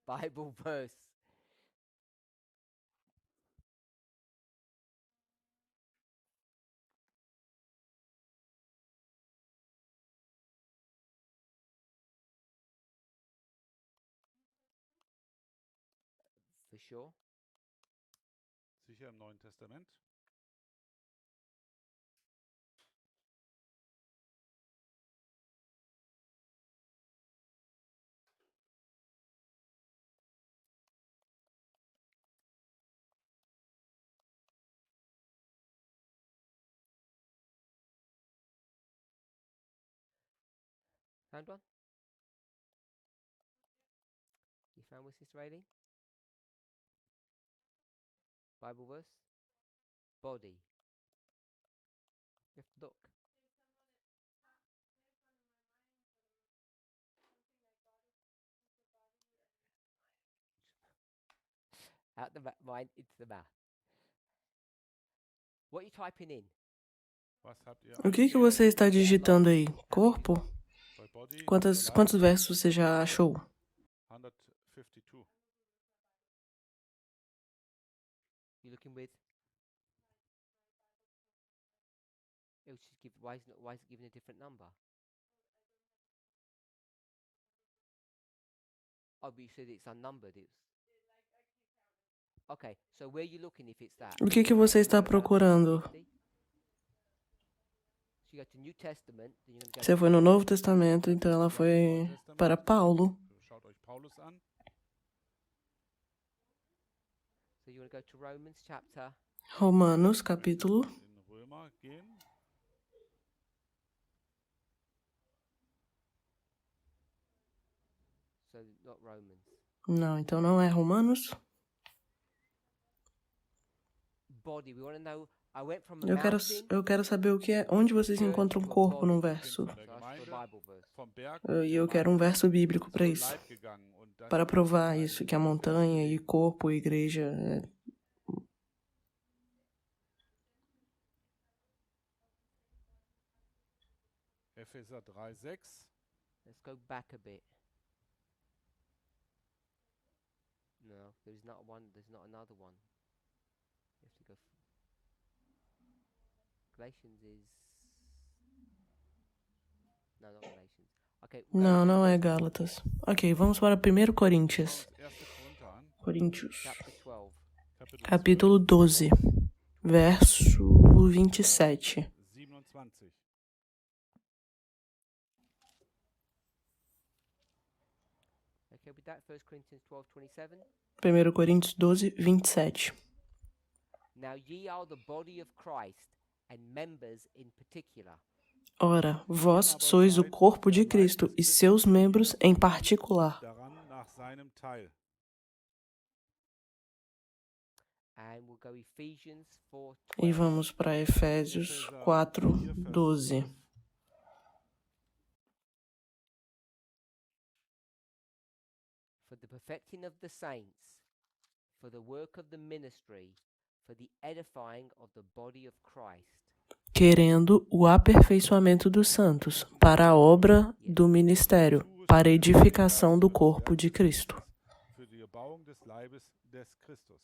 Bible verse. For sure. Sicher im Neuen Testament. Found one? You found with Sister Aileen? Bible verse? Body. You have to look. Out the mind into the mouth. What are you typing in? Was habt ihr O que você está digitando aí? Corpo? bei Body? Quantos versos você já achou? 152. You looking with? It should give. Why is it giving a different number? Oh, but you said it's unnumbered. Okay, so where are you looking if it's that? O que você está procurando? So you go to New Testament, then you're going to go Você foi no Novo Testamento, então ela foi para Paulo. Schaut euch Paulus an. So you want to go to Romans chapter. Romanos, capítulo. In Römer gehen. So not Romans. Não, então não é Romanos. Body. We want to know. I went from a Eu quero saber onde vocês encontram corpo num verso. Von der Gemeinde vom Berg E eu quero um verso bíblico para zum isso. Leib gegangen und dann Para provar isso, que a montanha e corpo e igreja Epheser 3,6. Let's go back a bit. No, there's not one. There's not another one. You have to go. Galatians is. No, not Galatians. Okay. we'll go Não to é Gálatas. Ok, vamos para 1 Coríntios. 1. Korinther an. Coríntios, Chapter 12. Kapitel capítulo 12, verso 27. 27. Okay, with that, 1 Corinthians 12:27. 1 Coríntios 12, 27. Now ye are the body of Christ, and members in particular. Ora, vós sois o corpo de Cristo e seus membros em particular. Daran nach seinem Teil. And we'll go Ephesians 4:12. E vamos para Efésios 4, 12. For the perfecting of the saints, for the work of the ministry, for the edifying of the body of Christ. Querendo o aperfeiçoamento dos santos, para a obra do ministério, para a edificação do corpo de Cristo. Für die Erbauung des Leibes des Christus.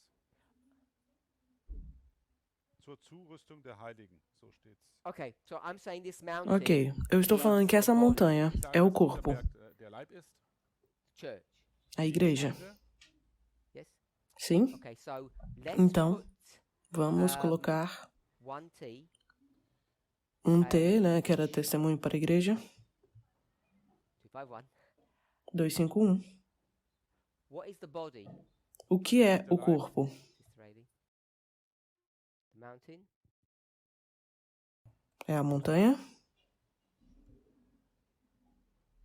Zur Zurüstung der Heiligen, so steht's. Okay, so I'm saying this mountain. Ok, eu estou falando que essa montanha é o corpo. Der Leib ist. church. A igreja. Yes? Sim? Okay, so let's Então, put vamos colocar 1T, um T, né, que era testemunho para a igreja. 251. 251. What is the body, O que é o corpo? Sister Rayleigh? The mountain? É a montanha?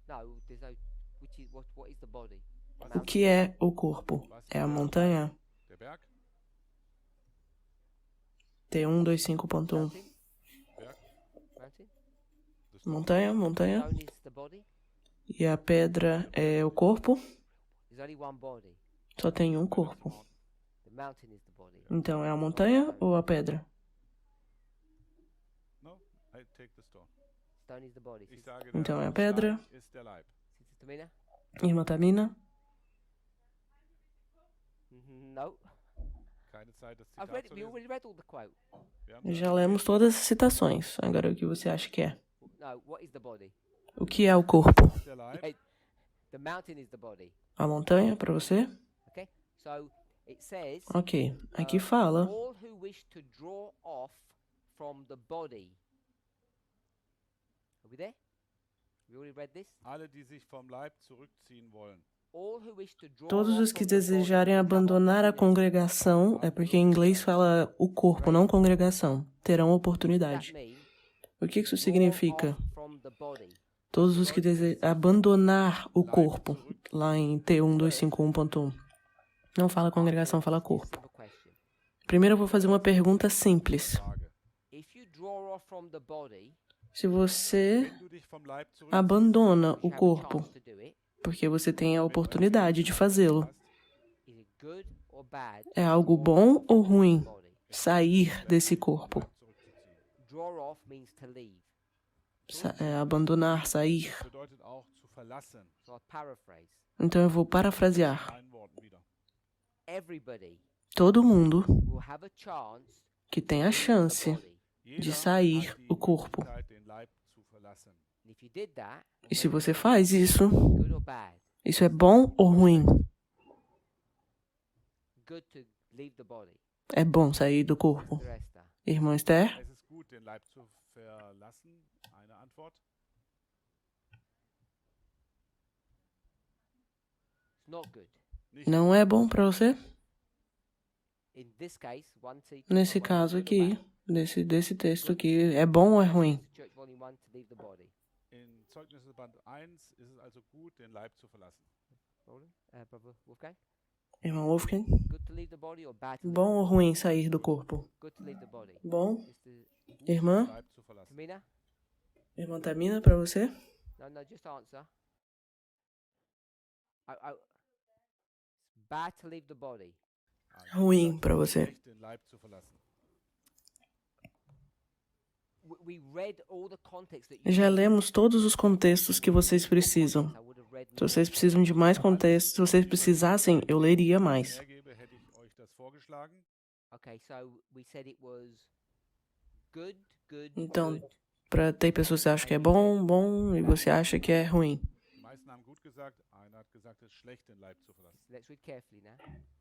No, there's no. Which is what is the body? The O mountain? que é o corpo? É a montanha? Der Berg, T125.1. Mountain? Berg, Mountain? the stone. Montanha, montanha. Stone is the body. E a pedra é o corpo? There's only one body. Só tem um corpo. The mountain is the body. Então, é a montanha ou a pedra? No, I take the stone. Stone is the body. Ich sage, Então é a der pedra. Stein ist der Leib. Sister Tamina? Irmã Tamina? No. Keine Zeit, das I've Zitat read it. zu We lesen. already read all the quote. Wir haben Já lemos todas as citações. Agora, o que você acha que é? No. What is the body? O que é o corpo? der Leib. Hey, the mountain is the body. A montanha, para você? Okay. So it says. Ok. Aqui fala. All who wish to draw off from the body. Are we there? We already read this. Alle, die sich vom Leib zurückziehen wollen. All who wish to draw Todos off os que from the body desejarem have abandonar a opportunity. congregação, é porque em inglês fala o corpo, não congregação, terão That oportunidade. mean O que isso draw significa? off from the body. Todos os que desejam abandonar o corpo, lá em T1251.1. Não fala congregação, fala corpo. Simple question. Primeiro eu vou fazer uma pergunta simples. Frage. If you draw off from the body, Se você Wenn du dich vom Leib zurückziehst, abandona you o have a corpo, chance to do it. porque você tem a oportunidade de fazê-lo, Is it good or bad? é algo bom ou ruim Body. sair desse corpo? zurückzuziehen. Draw off means to leave. Abandonar, sair. Bedeutet auch zu verlassen. So I paraphrase. Então eu vou parafrasear. Ein Wort wieder. Everybody Todo mundo will have a chance que tem a chance body. Jeder sair hat die o corpo. Möglichkeit, den Leib zu verlassen. And if you did that, E se você faz isso, good or bad? isso é bom ou ruim? Good to leave the body. É bom sair do corpo. The rest are. Irmão Esther? Es ist gut, den Leib zu verlassen. Eine Antwort. It's not good. Nicht Não é bom para você? In this case, 1T. Nesse caso aqui, desse texto aqui, é bom ou é ruim? Church Volume 1 to leave the body. In Zeugnisse Band 1 ist es also gut, den Leib zu verlassen. Roland? Brother Wolfgang? Irmão Wolfgang? Good to leave the body or bad to leave Bom ou ruim sair do corpo? Good to leave the body. Bom. Sister Irmã? Den Leib zu verlassen. Tamina? Irmã Tamina, para você? No, just answer. It's bad to leave the body. Ruim para você. Nicht den Leib zu verlassen. We read all the context that you Já lemos todos os contextos que vocês precisam. I would have read Se vocês precisam de mais contextos, se vocês precisassem, eu leria mais. Hergebe, hätte ich euch das vorgeschlagen. Okay, so we said it was good, Então, good. Para ter pessoas que acham que é bom, bom, e você acha que é ruim. Die meisten haben gut gesagt, einer hat gesagt, es ist schlecht, den Leib zu verlassen. Let's read carefully now.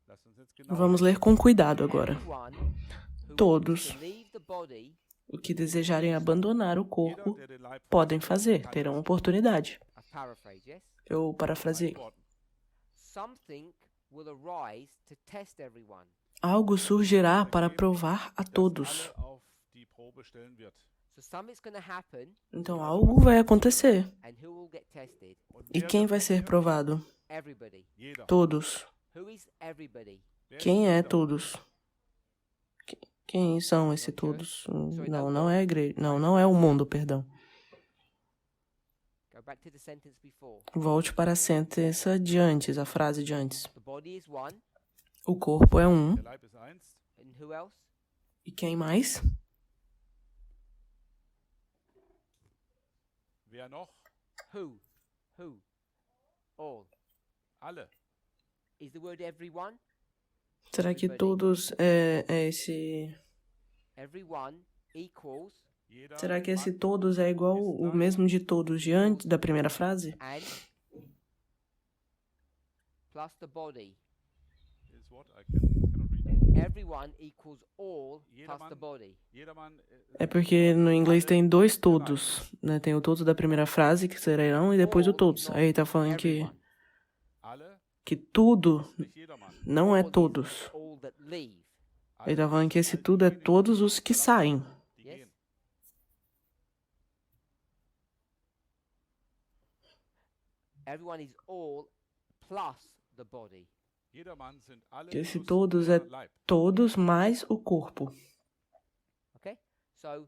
Lasst uns jetzt genau Vamos ler com cuidado agora. Everyone who Todos. wants to leave the body, O que desejarem abandonar o corpo, jeder, der den Leib podem verlassen fazer, kann, terão oportunidade. I paraphrase, yes? Eu parafraseei. antworten. Something will arise to test everyone. Algo surgirá para provar a Das todos. alle auf die Probe stellen wird. So something's going to happen, Então algo vai acontecer. and who will get tested? Und E wer quem wird vai ser provado? Everybody. Jeder. Todos. Who is everybody? Wer ist Quem é jeder? todos? Quem são esses todos? Não é a igreja. Não é o mundo, perdão. Go back to the sentence before. Volte para a sentença de antes, a frase de antes. The body is one, O corpo é um. Der Leib ist eins. and who else? E quem mais? Wer noch? Who? Who? All. Alle. Is the word everyone? Será que todos é esse... Everyone equals Jeder Será que esse Mann todos é igual o mesmo de todos de antes da primeira frase? and plus the body. Is what? I cannot read. Everyone equals all plus the body. Jedermann É porque no inglês tem dois todos, né? Tem o todo da primeira frase, que serão, e depois o todos. Aí tá falando alle que tudo ist nicht jedermann. não é All is todos. all that leave. Ele tá falando que esse tudo é todos os que saem. Die Yes. gehen. Everyone is all plus the body. Jedermann sind alle Esse plus todos der é Leib. todos mais o corpo. Okay? So,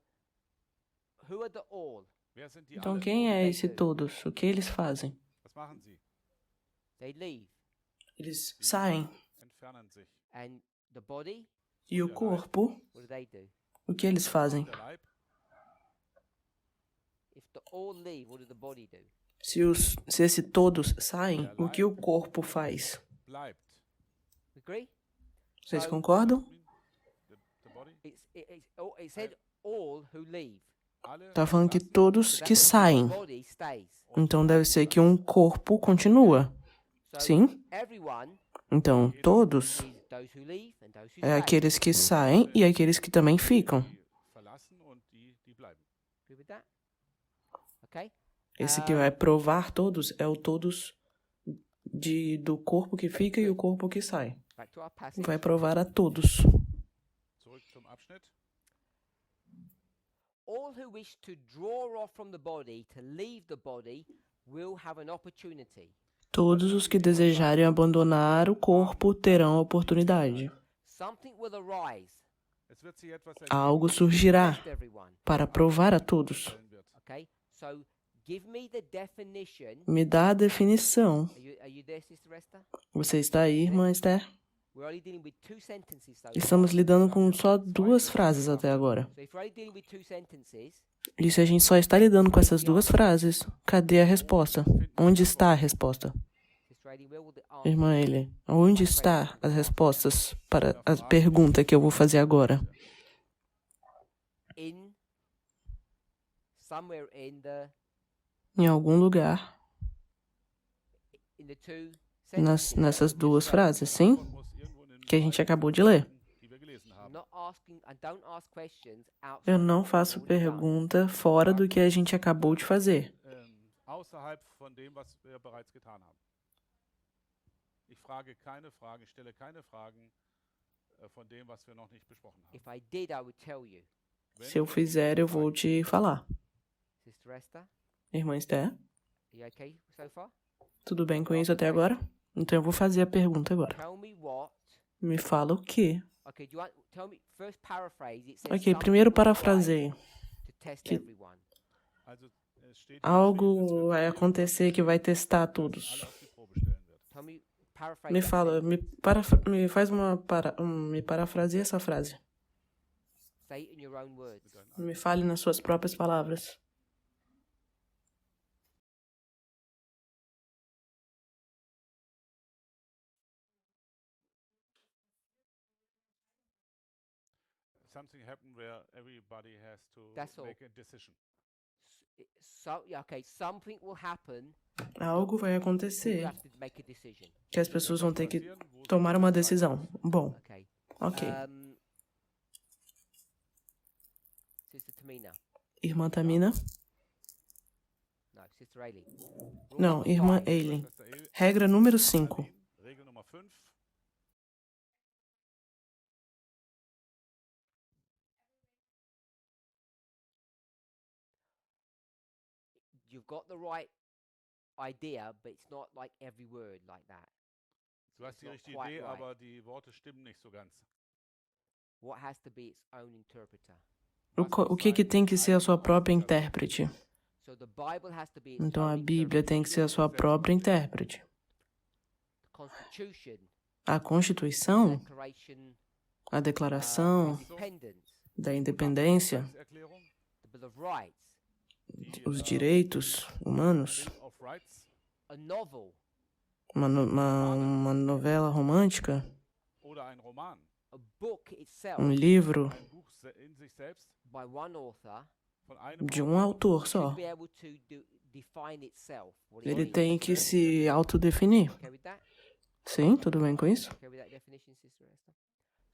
who are the all? Wer sind die Então alle? quem é esse todos? O que eles fazem? Was machen sie? They leave. Eles saem. Entfernen sich. And the body, E o corpo, what do they do? o que eles fazem? Der Leib If the all leave, what do the body do? Se esse todos saem, o que o corpo faz? bleibt. Agree? Vocês So, concordam? The body, it said all who leave. alle Tá falando que verlassen, todos So que that means saem. the body stays. Então deve ser que um corpo continua. So Sim? everyone Então todos is those who leave and those who é stay. aqueles que saem e aqueles que também ficam. die verlassen und die bleiben. Agree with that? Okay? Esse que vai provar todos é o todos do corpo que fica e o corpo que sai. Back to our passage. Vai provar a todos. Zurück zum Abschnitt. All who wish to draw off from the body, to leave the body, will have an opportunity. Todos os que desejarem abandonar o corpo terão a oportunidade. Something will arise. Es wird sich etwas Algo surgirá Test everyone. para provar a todos. ergeben wird. Okay? So give me the definition. Me dá a definição. Are you there, Sister Esther? Você está aí, irmã Esther? We're only dealing with two sentences so far. Estamos lidando com só duas frases até agora. So if we're only dealing with two sentences, E se a gente só está lidando com essas duas frases, cadê a resposta? Onde está a resposta? Sister Aileen, where will the answer? Irmã Ele, onde está as respostas para a pergunta que eu vou fazer agora? In somewhere Em algum lugar, in the two nessas duas frases, sim? Muss irgendwo in den Que a gente acabou de ler. die wir gelesen haben. not asking and don't ask questions outside. Eu não what faço we've already done. pergunta fora do que a gente acabou de fazer. Außerhalb von dem, was wir bereits getan haben. Ich frage keine Fragen, ich stelle keine Fragen von dem, was wir noch nicht besprochen haben. If I did, I would tell you. Wenn Se eu wir fizer, eu vou te falar. Sister Esther, Irmã Esther, are you okay so far? tudo bem com isso até agora? Então eu vou fazer a pergunta agora. Tell me what. Me fala o quê? Okay, do you want tell me first paraphrase? It says Ok, something primeiro will arise parafraseio. to test Que- everyone. Also, es steht hier Algo geschrieben, es wird vai acontecer que vai testar alle todos. auf die Probe stellen wird. Tell me paraphrase. Me that fala, sentence. me faz me parafraseia essa frase. Say it in your own words. Mit deinen Me fale nas suas próprias palavras. Something happened where everybody has to That's all. make a decision. So yeah, okay, something will happen. Algo vai You acontecer have to make a decision. que as pessoas vão ter que Passieren, wo sie tomar uma decisão. Bom, Okay. ok. Sister Tamina. Irmã Tamina? No, Sister Aileen. Rule Não, number irmã five. Eileen. Schwester Regra número 5. Eileen, Regel Nummer 5. You've got the right idea, but it's not like every word like that. Du hast It's die not richtige quite Idee, right. aber die Worte stimmen nicht so ganz. What has to be its own interpreter? O que tem que ser a sua própria intérprete? So the Bible has to be its Então a own Bíblia interpreter. tem que ser a sua própria intérprete. The Constitution, A Constituição, Declaration, a Declaração Independence, da Independência, Erklärung, the Bill of Rights, die os direitos humanos, Bill of Rights a novel, uma novela romântica, oder ein Roman, a book itself livro ein Buch in sich selbst by one author von einem de autor só. should be able to define itself. What it Ele means. tem que se autodefinir. Okay with that? Sim, tudo bem com isso? Okay with that definition, Sister Esther?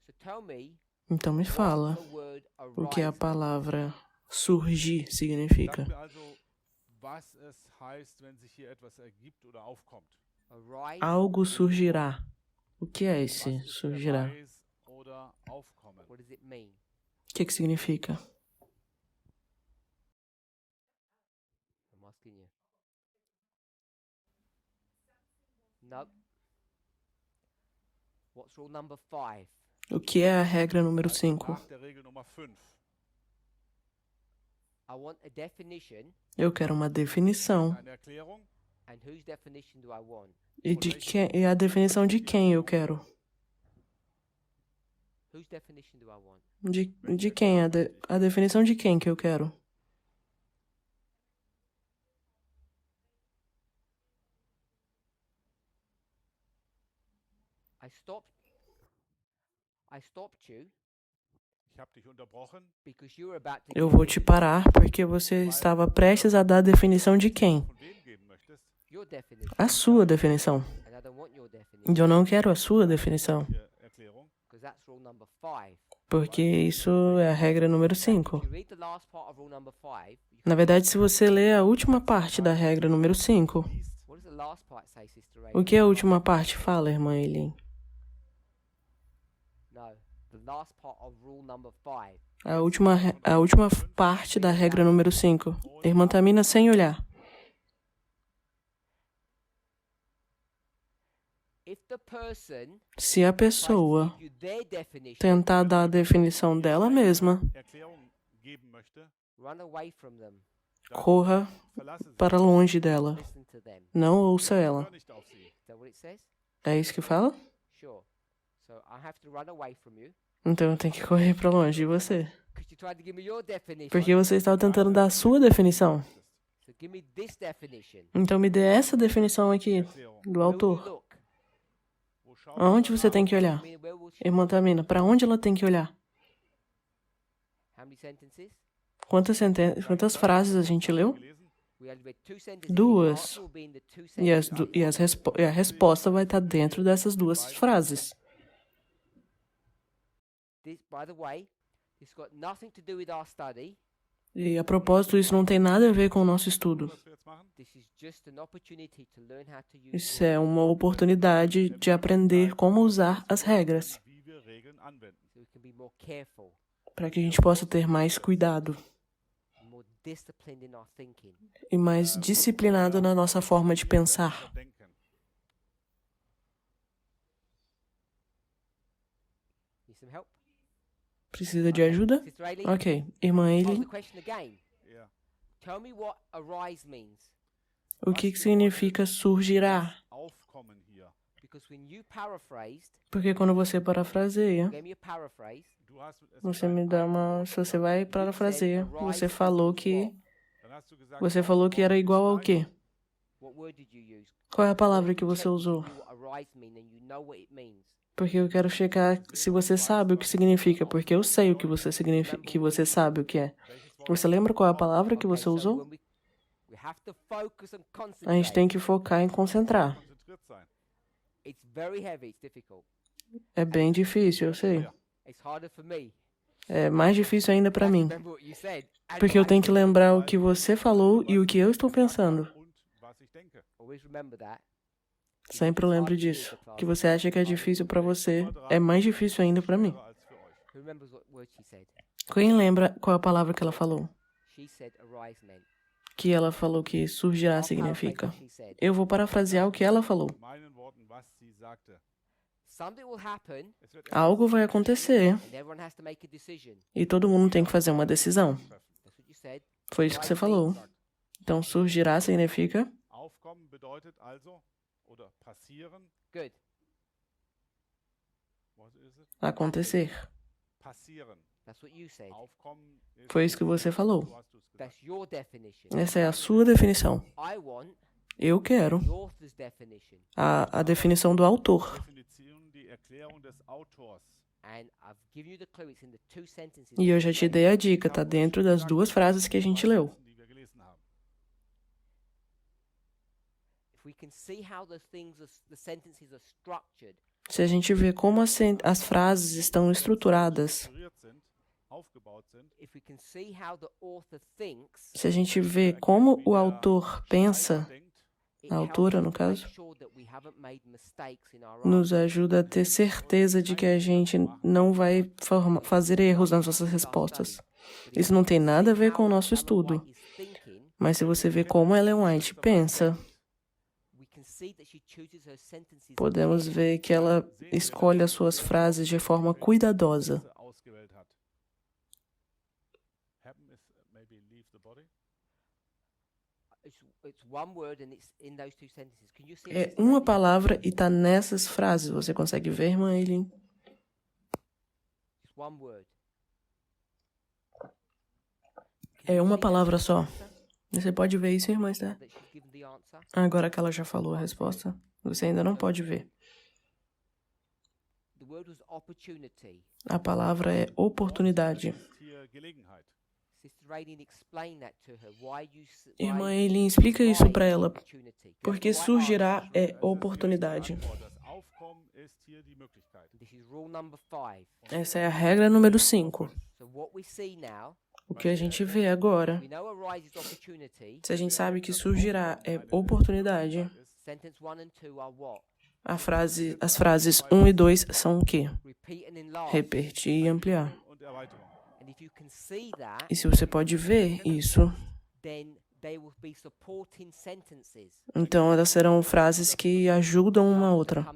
So tell me Então me what fala the word o que a arise. palavra surgir significa. Sagt mir also, was es heißt, wenn sich hier etwas ergibt oder aufkommt. Arise. Algo surgirá. O que é Was esse ist surgirá? arise oder aufkommen? What does it mean? O que significa? I'm asking you. No. What's rule number 5? O que é a regra número Also 5? nach der Regel Nummer 5. I want a definition, Eu quero uma definição. Eine Erklärung. and whose definition do I want? E a definição de quem eu quero? Whose definition do I want? De quem? A definição de quem que eu quero? I stopped you Ich habe dich unterbrochen, because you were about to Eu give vou me te parar porque você estava prestes a dar a definição de quem? von wem geben möchtest. your definition, A sua definição. and I don't want your E definition eu não quero a sua definição, Hier Erklärung. because that's rule number 5. porque isso é a regra número 5. If you read the last part of rule number 5, Na verdade, se você ler a última parte da regra número 5, what does the last part say, Sister Ray? o que a última parte fala, irmã Eileen? No, the last part of rule number 5. A última parte da regra número 5. Irmã Tamina, sem olhar. If the person Se a tries to pessoa give you their definition, tentar dar a definição dela mesma, Erklärung geben möchte, run away from them. corra verlasse sie. para longe dela. Listen to them. Não ouça ela. Hör nicht auf sie. Is that what it says? É isso que fala? Sure. So I have to run away from you Então eu tenho que correr para longe de você. because you tried to give me your definition. Porque você estava tentando dar a sua definição. So give me this definition. Então me dê essa definição aqui Erklärung. do Where will you autor. look? Wo schaust Aonde du você tem que olhar? I mean, where will she Irmã look? Tamina, para onde ela tem que olhar? How many sentences? Quantas frases a gente leu? gelesen? We only read 2 sentences. Duas. The answer will be in the 2 E, sentences. e a resposta vai estar dentro dessas duas frases. This, by the way, this got nothing to do with our study. E a propósito, isso não tem nada a ver com o nosso estudo. Was wir jetzt machen? This is just an opportunity to learn how to use Isso é uma oportunidade de aprender como usar as regras, Wie wir Regeln anwenden. so we can be more careful, para que a gente possa ter mais cuidado more disciplined in our thinking. e mais disciplinado na nossa forma de pensar. Denken. Need some help? Precisa de ajuda? Sister Aileen, Ok. Irmã ask Eileen, the question again. Ja. Tell me what arise means. o que significa surgirá? Aufkommen hier. Because when you paraphrased, Porque quando você parafraseia, gave me a paraphrase, Du hast es você me dá uma... Se você vai parafrasear, você falou que... Dann hast du gesagt, Você falou que era igual ao quê? what word did you use? Qual é a palavra que você usou? You what arise mean and you know what it means. Porque eu quero checar se você sabe o que significa, porque eu sei o que você que você sabe o que é. Você lembra qual é a palavra que você so usou? when we have to focus and A gente concentrate. tem que focar em concentrar. konzentriert sein. It's very heavy, it's difficult. É bem difícil, eu sei. It's harder for me. É mais difícil ainda pra mim, Remember what you said. And porque eu I tenho que lembrar o que você falou e o que eu estou pensando. Und was ich denke. always remember that. Sempre lembre disso. O que você acha que é difícil pra você é mais difícil ainda pra mim. Als für euch. Who remembers what word she said? Quem lembra qual é a palavra que ela falou? She said arise meant. Que ela falou que surgirá I'll paraphrase significa. what she said. Eu vou parafrasear o que ela falou. In meinen Worten, was sie sagte. Something will happen Es wird Algo vai acontecer and everyone has to make a decision. e todo mundo tem que fazer uma decisão. That's what you said. Foi isso que você falou. Então, surgirá significa Aufkommen bedeutet also, oder passieren, Good. was ist es? acontecer. Passieren. That's what you said. Aufkommen ist, Foi isso que você falou. so hast du es gesagt. That's your definition. Essa é a sua definição. I want Eu quero the author's definition. a definição do autor. Definition, die Erklärung des Autors. And I've given you the clue. It's in the 2 sentences. E eu já te dei a dica, tá dentro das duas frases que a gente leu. Die wir gelesen haben. Se a gente vê como as frases estão estruturadas, se a gente vê como o autor pensa, a autora, no caso, nos ajuda a ter certeza de que a gente não vai fazer erros nas nossas respostas. Isso não tem nada a ver com o nosso estudo. Mas se você vê como Ellen White pensa, podemos ver que ela escolhe as suas frases de forma cuidadosa. É uma palavra e está nessas frases. Você consegue ver, irmã Eileen? É uma palavra só. Você pode ver isso, irmã Esther? Agora que ela já falou a resposta, você ainda não pode ver. A palavra é oportunidade. Irmã Eileen, explica isso para ela. Porque surgirá é oportunidade. Essa é a regra número 5. O que a gente vê agora, se a gente sabe que surgirá é oportunidade, as frases 1 e 2 são o quê? Repetir e ampliar. E se você pode ver isso, então elas serão frases que ajudam uma outra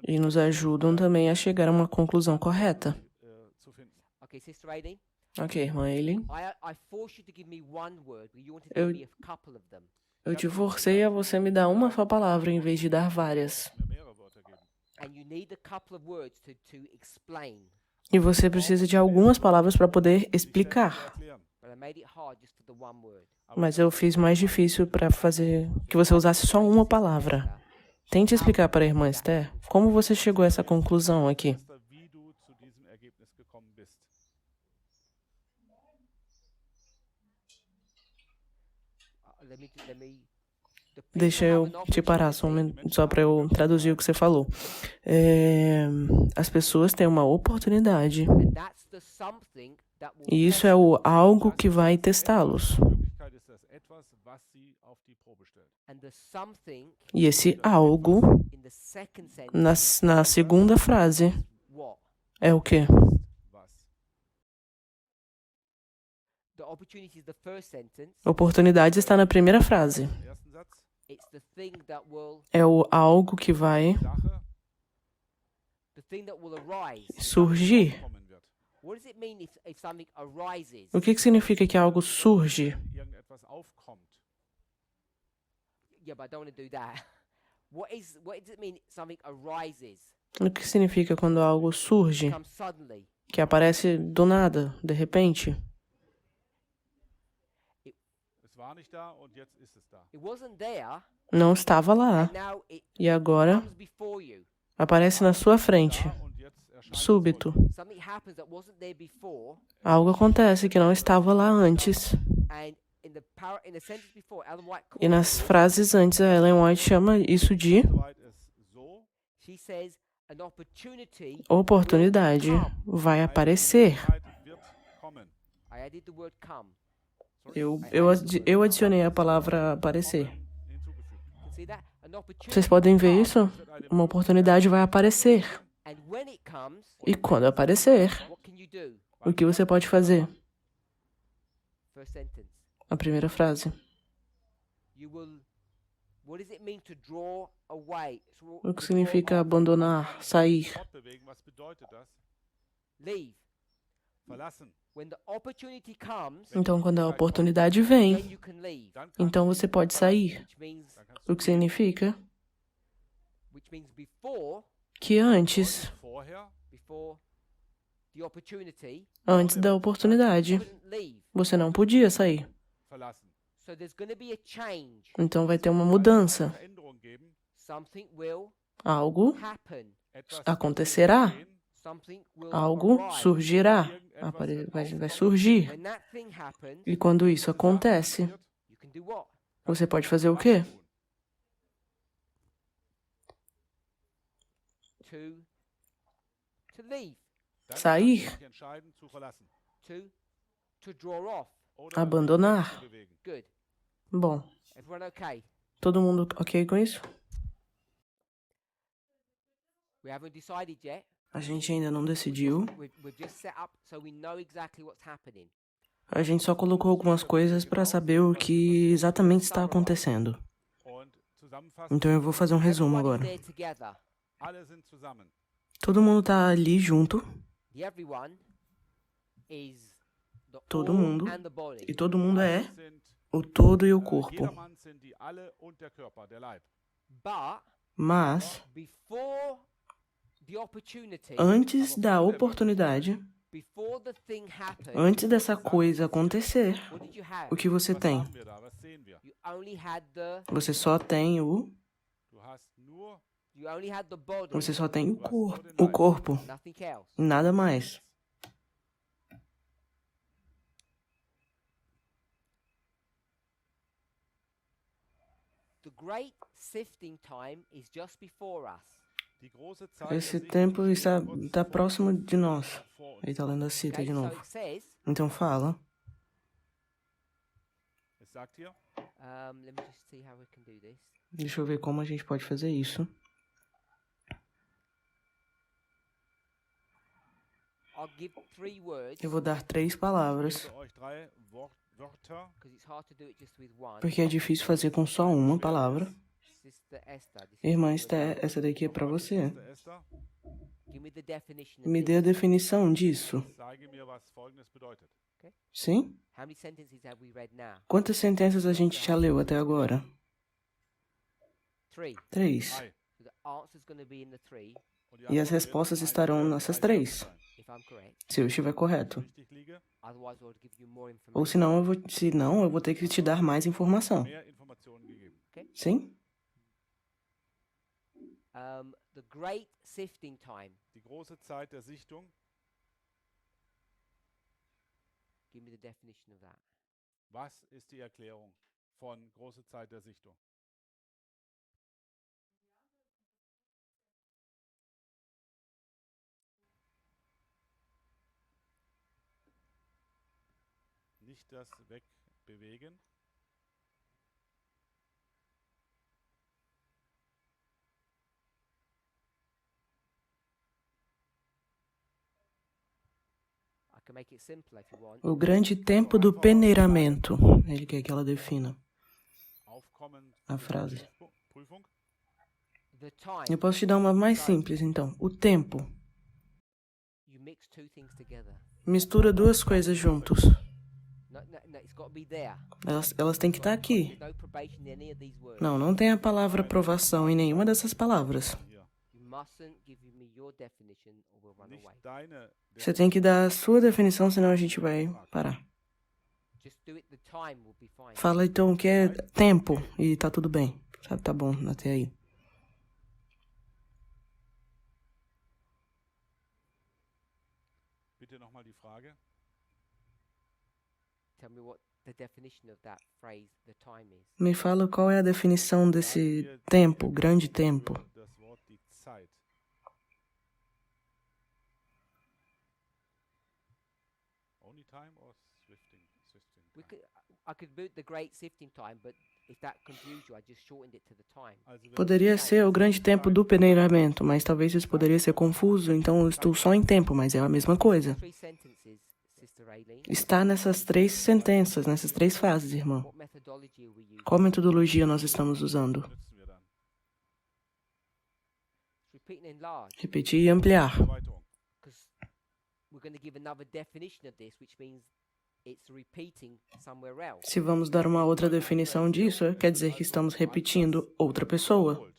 e nos ajudam também a chegar a uma conclusão correta. Ok, irmã Eileen. Eu te forcei a você me dar uma só palavra em vez de dar várias. E você precisa de algumas palavras para poder explicar. Mas eu fiz mais difícil para fazer que você usasse só uma palavra. Tente explicar para a irmã Esther como você chegou a essa conclusão aqui. Deixa eu te parar só para eu traduzir o que você falou. As pessoas têm uma oportunidade. E isso é o algo que vai testá-los. E esse algo, na segunda frase, é o quê? Oportunidade está na primeira frase. É o algo que vai surgir. O que significa que algo surge? O que significa quando algo surge? Que aparece do nada, de repente? Não estava lá. E agora aparece na sua frente. Súbito. Algo acontece que não estava lá antes. E nas frases antes, a Ellen White chama isso de oportunidade. Vai aparecer. Eu adicionei a palavra aparecer. Vocês podem ver isso? Uma oportunidade vai aparecer. E quando aparecer, o que você pode fazer? A primeira frase. O que significa abandonar, sair? Então, quando a oportunidade vem, então você pode sair. O que significa que antes da oportunidade, você não podia sair. Então vai ter uma mudança. Algo acontecerá. Algo surgirá. Vai surgir. E quando isso acontece, você pode fazer o quê? to leave, Dann Sair. kannst du dich entscheiden, zu verlassen to draw off. oder Abandonar. zu bewegen. Good. Bom, Everyone okay? todo mundo ok com isso? We haven't decided yet. A gente ainda não decidiu. We've just set up so we know exactly what's happening. A gente só colocou algumas coisas para saber o que exatamente está acontecendo. Und zusammenfassend, Então eu vou fazer um resumo Everybody's agora. there together. alle sind zusammen. Todo mundo tá ali junto. The everyone is the Todo all mundo. and the body. E todo mundo é Sind, o todo e o corpo. jedermann sind die alle und der Körper, der Leib. But Mas, before the opportunity, antes da oportunidade, before the thing happened, antes dessa coisa acontecer, what did you have? o que você Was tem? haben wir da? Was sehen wir? You only had the Você só tem Du hast nur body, Você só tem o corpo, nothing else. nada mais. The great sifting time is just before us. die große Zeit Esse der Sichtung tempo steht está kurz próximo de nós. vor uns. Ele tá lendo a cita Okay, de so novo. it says, Então fala. Es sagt hier, let me just see how we can do this. Deixa eu ver como a gente pode fazer isso. I'll give 3 words Eu vou dar 3 palavras, gebe euch 3 Wörter. because it's hard to do it just with one. porque é difícil fazer com só uma palavra. Sister Esther, this is Irmã yours. Esther, essa daqui é pra você. Schwester Esther, Give me the definition of Me this. dê a definição disso. zeige mir, was Folgendes bedeutet. Sim? How many sentences have we read now? Quantas sentenças a gente já leu até agora? 3. 3. 3. So the answer's going to be in the 3, Und E as Antwort wird respostas ein estarão der nessas 3 3. sein. if I'm correct. Se eu estiver correto. Richtig liege, Otherwise, I would give you more information. Ou senão eu vou ter que te dar mais informação. mehr Informationen gegeben. Sim? The great sifting time. Die große Zeit der Sichtung, Give me the definition of that. was ist die Erklärung von große Zeit der Sichtung? Nicht das Wegbewegen. I can make it simpler if you want. O grande tempo do peneiramento. Ele quer que ela defina Aufkommen a frase. Prüfung. The time Eu posso te dar uma mais simples, então. O tempo. you mix 2 things together. Mistura 2 coisas juntos. No, it's got to be there. Elas têm que estar aqui. There's no probation in any of these words. Não tem a palavra aprovação em nenhuma dessas palavras. Hier. You mustn't give me your definition or we'll run Nicht away. deine Você tem que dar a sua definição, senão a gente vai parar. Just do it, the time will be fine. Fala então o que é tempo e tá tudo bem. Sabe, tá bom até aí. Bitte nochmal die Frage. Tell me what the definition of that phrase, the time is. Me fala qual é a definição desse Sagen wir tempo, grande tempo. für das Wort die Zeit. Only time or swifting? We could, I could boot the great sifting time, but if that confused you, I just shortened it to the time. Also wenn Poderia ser o grande tempo do peneiramento, mas talvez isso poderia ser confuso, então eu estou só em tempo, mas é a mesma coisa. 3 sentences, Sister Aileen. Está nessas 3 sentenças, nessas 3 frases, irmão. What methodology are we using? Qual metodologia nós estamos usando? nutzen wir dann? Repeat and enlarge, Repetir e ampliar. Erweiterung. because we're going to give another definition of this, which means it's repeating somewhere else. Se vamos dar uma outra definição disso, quer dizer que estamos repetindo outra pessoa. Wiederholt.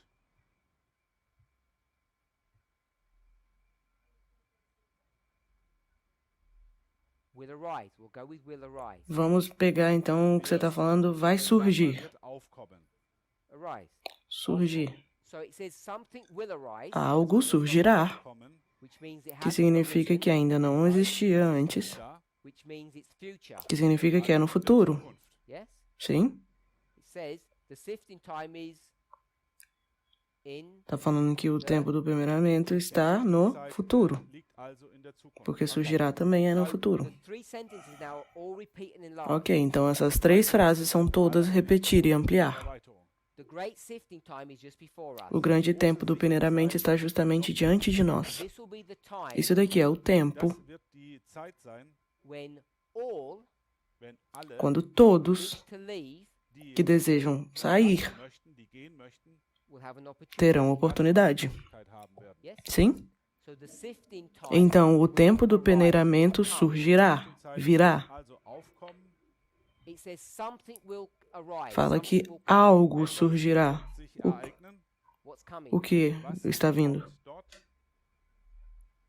Will arise. We'll go with will arise. Vamos pegar então o que você está falando, vai surgir. Wird aufkommen. Arise. Surgir. So it says something will arise, Algo surgirá, Kommen. which means it que hasn't significa arisen, que ainda não existia antes, Da. which means it's future. que significa que é no futuro. Zukunft. Yes? Sim? It says the sifting time is in Está falando que o tempo do primeiramente está no futuro, liegt also in der Zukunft. porque surgirá também é no futuro. the three sentences now are all repeating in line. Ok, então essas 3 frases são todas repetir e ampliar. Erweiterung. The great sifting time is just before us. O grande tempo do primeiramente está justamente diante de nós. This will be the time Isso daqui é o tempo Das wird die Zeit sein, when all wenn alle, quando todos to leave die que desejam sair möchten, die gehen möchten, will have an opportunity. terão oportunidade. Möglichkeit haben werden. Yes? Sim? So the sifting time Então o tempo do peneiramento surgirá, virá. Also aufkommen, it says something will arise. Fala que something will come. algo surgirá. sich O, ereignen. What's coming? o que Was está vindo? kommt dort?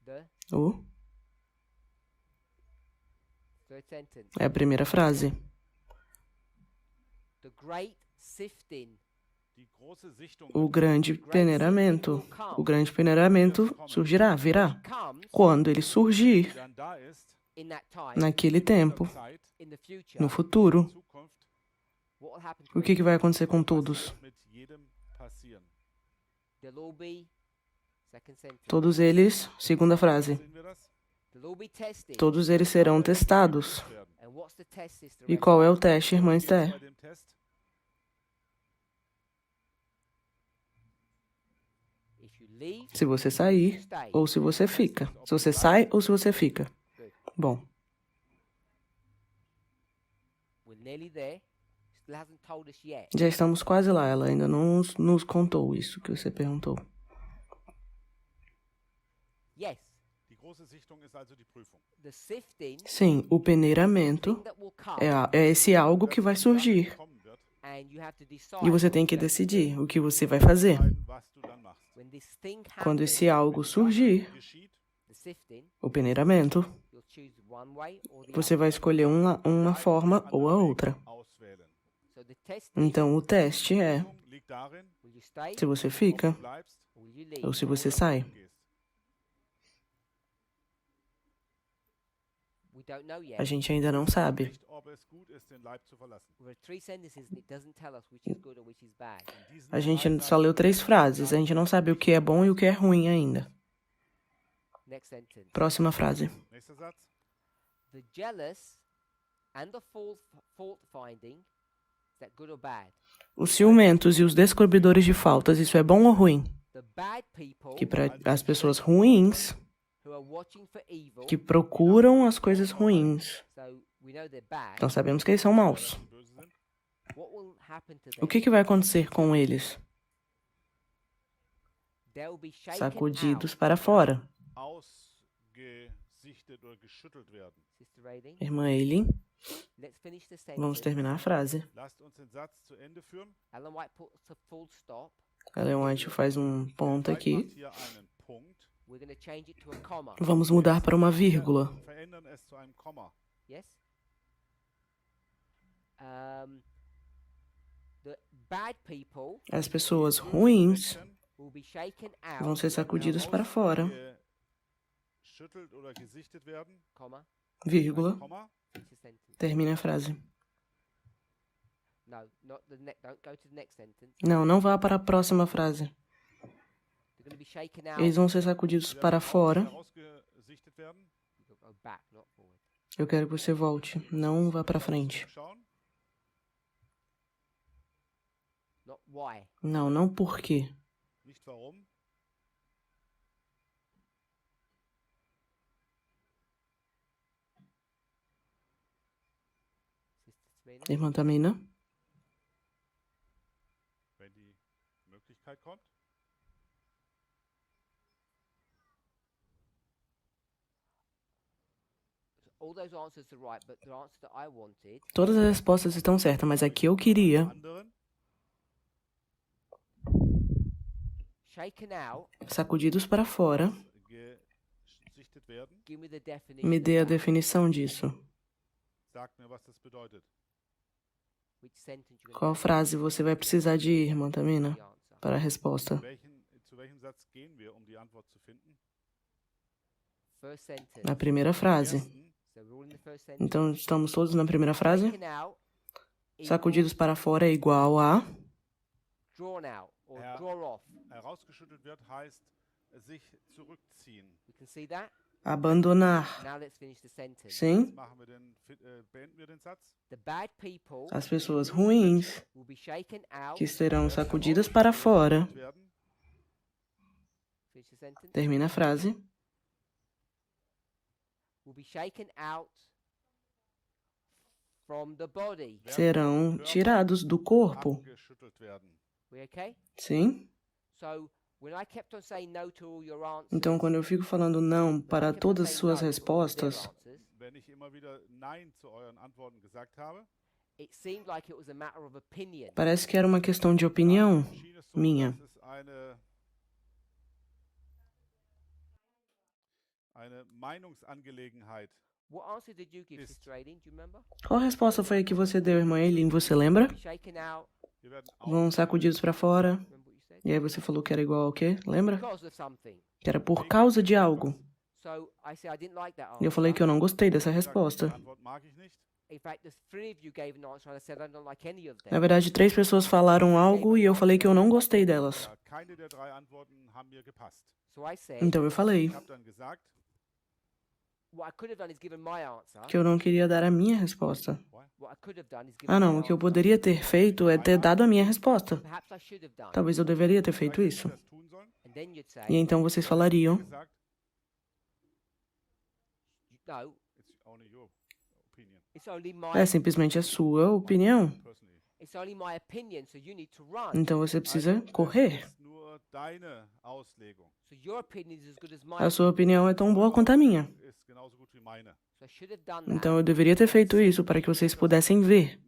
The O third sentence. é a primeira frase. The great sifting. Die große Sichtung O grande peneiramento. O grande peneiramento surgirá, virá. Comes Quando ele surgir dann da ist, in that time naquele tempo, Zeit, in the future. no futuro, Zukunft, What will happen to o que vai acontecer com todos? mit jedem passieren. They'll all be second sentence. Todos eles, segunda frase, Sehen wir das? They'll all be tested. todos eles serão testados. Werden. And what's the test, Sister E Rebecca? qual é o teste, irmã Esther? Bei dem Test, If you leave, Se você sair stay. ou se você fica. Se você sai ou se você fica. Bom, We're nearly there. Still hasn't told us yet. já estamos quase lá. Ela ainda não nos contou isso que você perguntou. Yes. die große Sichtung ist also die Prüfung. The sifting Sim, o peneiramento thing that will come, é esse algo que vai surgir. Kommen wird, and you have to E decide você tem que decidir o que você vai fazer. entscheiden, was du dann machst. when this thing Quando happens. esse algo surgir, Geschieht, The sifting, o peneiramento, you'll choose one way or the você other. vai escolher uma forma ou a outra. auswählen. So the test is, Então o teste é Prüfung liegt darin, will you stay se você fica ob du bleibst or will you leave? ou se você sai. oder gehst. We don't know yet. A gente ainda não sabe. Nicht, ob es gut ist, den Leib zu verlassen. We're at three sentences and it doesn't tell us which is good or which is bad. In diesen A gente drei só leu 3 frases. A gente não sabe o que é bom e o que é ruim ainda. Next sentence. Próxima frase. Nächster Satz. The jealous and the fault finding, is that good or bad? Os ciumentos e os descobridores de faltas, isso é bom ou ruim? The bad people Que para as pessoas ruins, who are watching for evil, que procuram as coisas ruins. so we know they're bad. Então sabemos que eles são maus. Die böse sind. What will happen to them? O que vai acontecer com eles? They'll be shaken Sacudidos out. para fora. Ausgesichtet oder geschüttelt werden. Sister Rating, Irmã Eileen, let's finish the vamos sentence. terminar a frase. Lasst uns den Satz zu Ende führen. Ellen White puts a full stop. Ellen White faz um ponto White aqui. macht hier einen Punkt. We're going to change it to a comma. Vamos mudar para uma vírgula. Wir verändern es zu einem Komma. Yes? The bad people As pessoas ruins Menschen will be shaken vão out, ser sacudidas para fora. Geschüttelt oder gesichtet werden. comma, Vírgula. Komma. finish the sentence. Termina a frase. No, not the don't go to the next sentence. Não, não vá para a próxima frase. They're going to be shaken out. Eles vão ser sacudidos para fora. Herausgesichtet werden. You go back, not forward. Eu quero que você volte. Não vá para frente. Schauen. Not why. Não, não por quê. Nicht warum. Sister Smina? Irmã Tamina? Wenn die Möglichkeit kommt. All those answers are right, but the answer that I wanted, Todas as respostas estão certas, mas aqui eu queria Anderen. shaken out, sacudidos para fora. Gesichtet werden. give me the definition. Me dê a of that. definição disso. Sagt mir, was das bedeutet. Which sentence you're Qual going frase você vai precisar de ir, irmã Tamina, the answer. para a resposta? Zu welchem Satz gehen wir, um die Antwort zu finden? First sentence. Na primeira frase. Ersten, So we're all in the first sentence. Então, estamos todos na primeira frase? Shaken out, Sacudidos para fora é igual a drawn out. or draw off. Herausgeschüttelt wird heißt sich zurückziehen. You can see that? Abandonar. Now let's finish the sentence. Sim, Beenden wir den Satz. The bad people as pessoas ruins will be shaken out. que serão sacudidas para fora. Werden. Finish the sentence. Termina a frase. Will be shaken out from the body. Serão tirados do corpo. Abgeschüttelt werden. We okay? Sim? So when I kept on saying no to all your answers, Então, quando eu fico falando não para todas as suas respostas, Wenn ich immer wieder Nein zu euren Antworten gesagt habe, it seemed like it was a matter of opinion. parece que era uma questão de opinião schien es so, minha. dass es eine Meinungsangelegenheit. What answer did you give, Ist- Sister Aileen? Do you remember? Qual resposta foi a que você deu, irmã Eileen? Você lembra? Be shaken out. Wir werden Vão sacudidos para fora. Remember what you said? E aí você falou que era igual ao quê? Lembra? Because of something. Que era por causa de algo. So I said I didn't like that E answer. eu falei que eu não gostei dessa gesagt, resposta. die Antwort mag ich nicht. In fact, there's 3 of you gave an answer, and I said I don't like any of Na them. verdade, 3 pessoas falaram algo e eu falei que eu não gostei delas. Ja, keine der 3 Antworten haben mir gepasst. So I said Então eu falei Ich habe dann gesagt, what I could have done is given my answer. que eu não queria dar a minha resposta. What I could have done is given Ah, não, my o que eu answer. poderia ter feito é ter dado a minha resposta. Perhaps I should have done. Talvez eu deveria ter feito vielleicht isso. hätte ich das tun sollen. And then you'd say, E então vocês falariam: Gesagt, no, it's only your opinion. it's only my é simplesmente a sua opinião. Personally. it's only my opinion, so you need to run. Então você precisa Also, correr. es ist nur deine Auslegung. So your opinion is as good as A mine. sua opinião é tão boa quanto a minha. Ist genauso gut wie meine. So I should have done that. Então eu deveria ter feito isso para que vocês pudessem ver.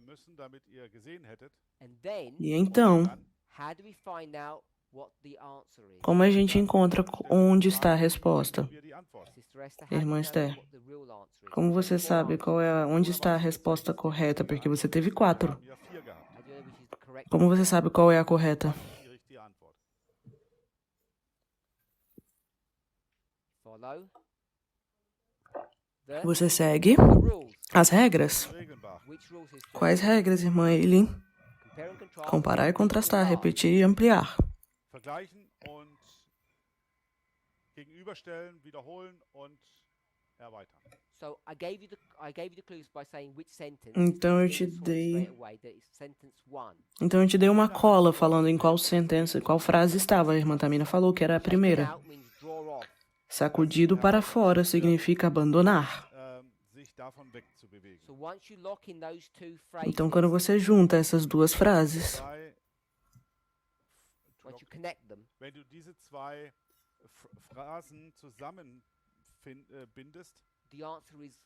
Müssen, damit ihr gesehen hättet. And then, E então, Dann, how do we find out what the answer is? como a gente encontra onde está a resposta? wir die Antwort. Sister Esther, how do you Irmã know Esther, what the real answer is? como você sabe onde está a resposta correta? Porque você teve 4. Wir haben 4 gehabt. How do you know which is the correct Como você sabe qual é a correta? Die richtige Antwort. follow? The Você segue rules. as regras. Regelbach. Which rules, Sister? Quais regras, irmã Eileen? Compare and contrast. Comparar e contrastar, repetir e ampliar. Vergleichen und gegenüberstellen, wiederholen und erweitern. So I gave you the clues by saying which sentence. Então eu and te you saw dei, straight away that it's sentence 1. então eu te dei uma cola falando em qual sentença, qual frase estava. A irmã Tamina falou que era a primeira. Out means draw off. Sacudido para fora significa abandonar. Sich davon wegzubewegen. So once you lock in those 2 phrases, Então quando você junta essas duas frases, Zwei, once you connect them, wenn du diese 2 Phrasen zusammenbindest, the answer is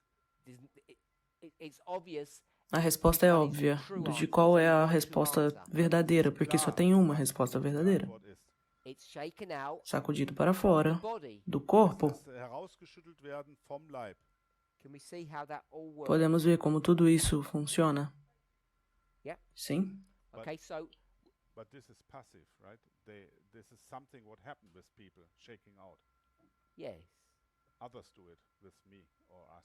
it's obvious. a resposta é óbvia de qual é a resposta verdadeira, porque só tem uma resposta verdadeira. Antwort ist. It's shaken out Sacudido para fora body. do corpo. Das herausgeschüttelt werden vom Leib. Can we see how that all works? Podemos ver como tudo isso funciona? Yeah. Sim. Okay, so But this is passive, right? This is something what happened with people shaking out. yes. Others do it with me or us.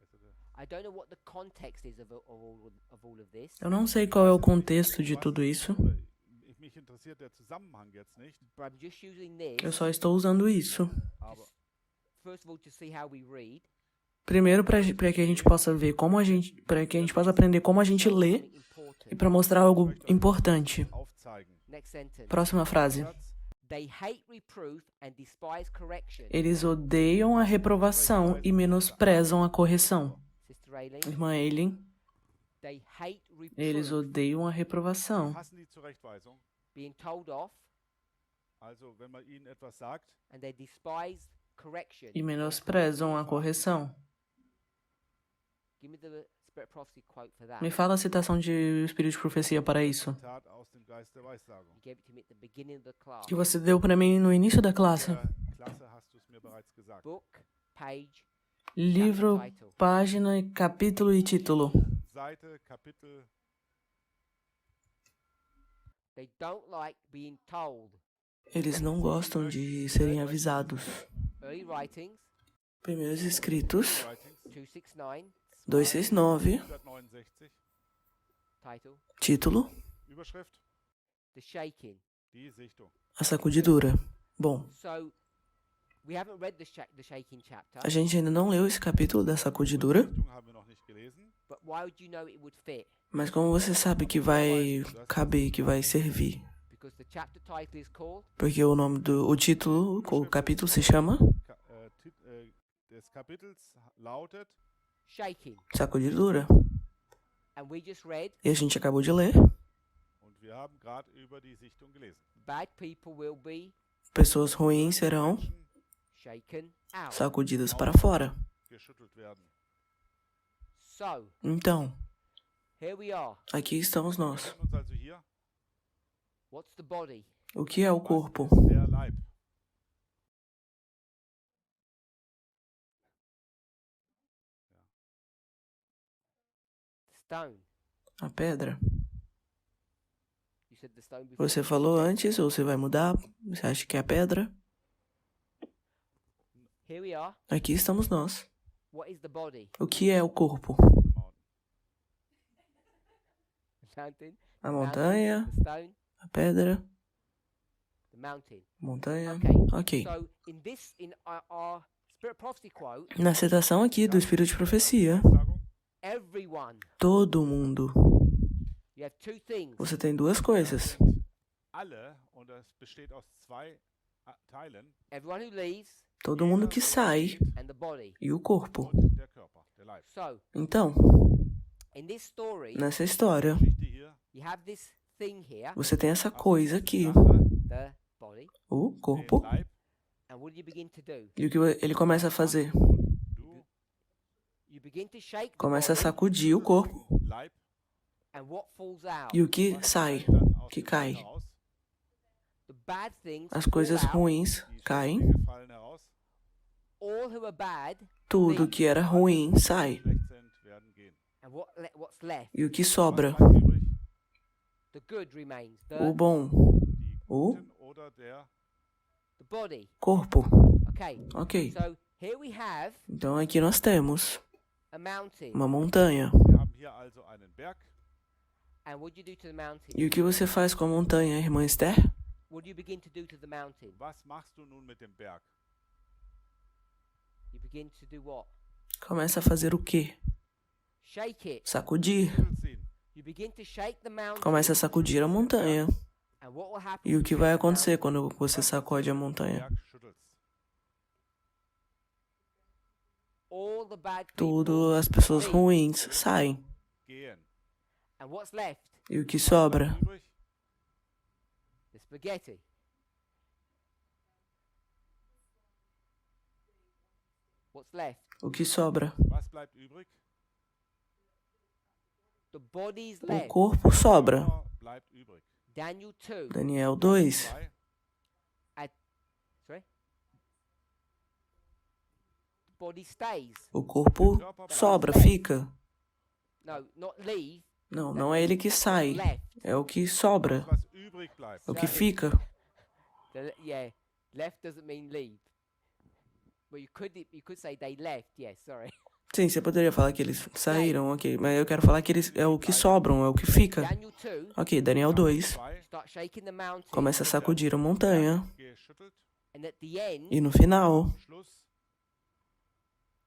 Is it a- I don't know what the context is of all of this, Eu não sei qual é o contexto de tudo isso. Mich interessiert der Zusammenhang jetzt nicht, but I'm just using this Eu só estou usando isso. aber first of all to see how we read. Primeiro, para que a gente possa ver como a gente, para que a gente possa aprender como a gente lê Something important. e para mostrar algo importante. aufzeigen. Next sentence. Próxima frase. Satz, They hate reproof and despise correction. Eles odeiam a reprovação e menosprezam a correção. Sister Aileen, Irmã Eileen, they hate eles reproof, odeiam a reprovação. hassen die Zurechtweisung. being told off, Also, wenn man ihnen etwas sagt, and they despise correction. E menosprezam a correção. Give me the Spirit of Prophecy quote for that. Me fala a citação de Espírito de Profecia para isso. Tat aus dem Geist der Weissagung. You gave it to me at the beginning of the class. Que você deu para mim no início da classe. Klasse hast du es mir bereits gesagt. Book, page, Livro, chapter title. página, capítulo e título. Seite, Kapitel. They don't like being told. Eles não gostam de serem avisados. Early writings, Primeiros escritos, Writings, 269, 269, 169. title, título, Überschrift. the shaking. Die Sichtung. A sacudidura. Bom, So we haven't read the shaking chapter, a gente ainda não leu esse capítulo da sacudidura, Sichtung haben wir noch nicht gelesen. but why would you know it would fit? mas como você sabe que vai caber, que vai servir? Because the chapter title is called Porque o título, o capítulo se chama Des Kapitels lautet Shaking. Sacudidura. And we just read, E a gente acabou de ler. und wir haben gerade über die Sichtung gelesen. bad people will be Pessoas ruins serão shaken out. sacudidas para fora. Geschüttelt werden. So, Então, here we are. aqui estamos Wir nós. finden uns also hier. What's the body? O que é o Was corpo? ist der Leib? The stone. A pedra. You said the stone before. Você falou antes, ou você vai mudar? Você acha que é a pedra? Here we are. Aqui estamos nós. What is the body? O que é o corpo? The mountain. The mountain. A montanha, The stone. a pedra, The mountain. montanha. Okay. Ok. So in our spirit prophecy quote, Na citação aqui do Espírito de Profecia, Sagung. everyone. todo mundo. You have two things. Você tem duas coisas. Sind alle, und das besteht aus zwei Teilen, Everyone who leaves Todo mundo que sai and the body. e o corpo. und der Körper, der Leib. So Então, in this story, nessa história, Geschichte hier, you have this thing here, você tem essa coisa aqui, Sache, the body, o den corpo, Leib, and what do you begin to do? e o que ele começa a fazer? du, You begin to shake the Começa a body, sacudir o corpo, Leib, and what falls out? e o que was sai, fällt dann aus que dem cai. Leib heraus? The bad things As fall coisas out. ruins Die caem, schlechten Dinge fallen heraus, All who are bad, tudo que era ruim sai, schlecht sind, werden gehen. and what's left? e o que Was sobra? bleibt übrig? The good remains. O The bom, Die o Guten oder der body. corpo. Okay. Ok, So here we have então aqui nós temos a mountain. uma montanha. Wir haben hier also einen Berg. And what do you do to the mountain? E o que você faz com a montanha, irmã Esther? What do you begin to do to the mountain? Was machst du nun mit dem Berg? You begin to do what? Começa a fazer o quê? Shake it. Sacudir. Schüttelst ihn. You begin to shake the mountain. Começa a sacudir a montanha. And what will happen? E o when que you vai shake the acontecer mountain? quando você sacode a montanha? Berg schüttelst. All the bad people. Tudo as pessoas leave. ruins saem. Gehen. And what's left? E o que sobra? Bleibt übrig? The spaghetti. What's left? O que sobra? Was bleibt übrig? The body's O left. corpo sobra. Körper bleibt übrig. Daniel 2. Daniel 2. 2. Sorry? The body stays. O corpo sobra, fica. No, not leave. Não, não é ele que sai. Left. É o que sobra. Was übrig bleibt. O que fica. Yeah, left doesn't mean leave. Well, you could say they left. Yes, sorry. Sim, você poderia falar que eles saíram, ok. Mas eu quero falar que eles é o que sobram, é o que fica. Daniel 2. Ok, Daniel 2. 2. Start shaking the mountain. Começa a sacudir a montanha. Geschüttelt. And at the end, E no final, Am Schluss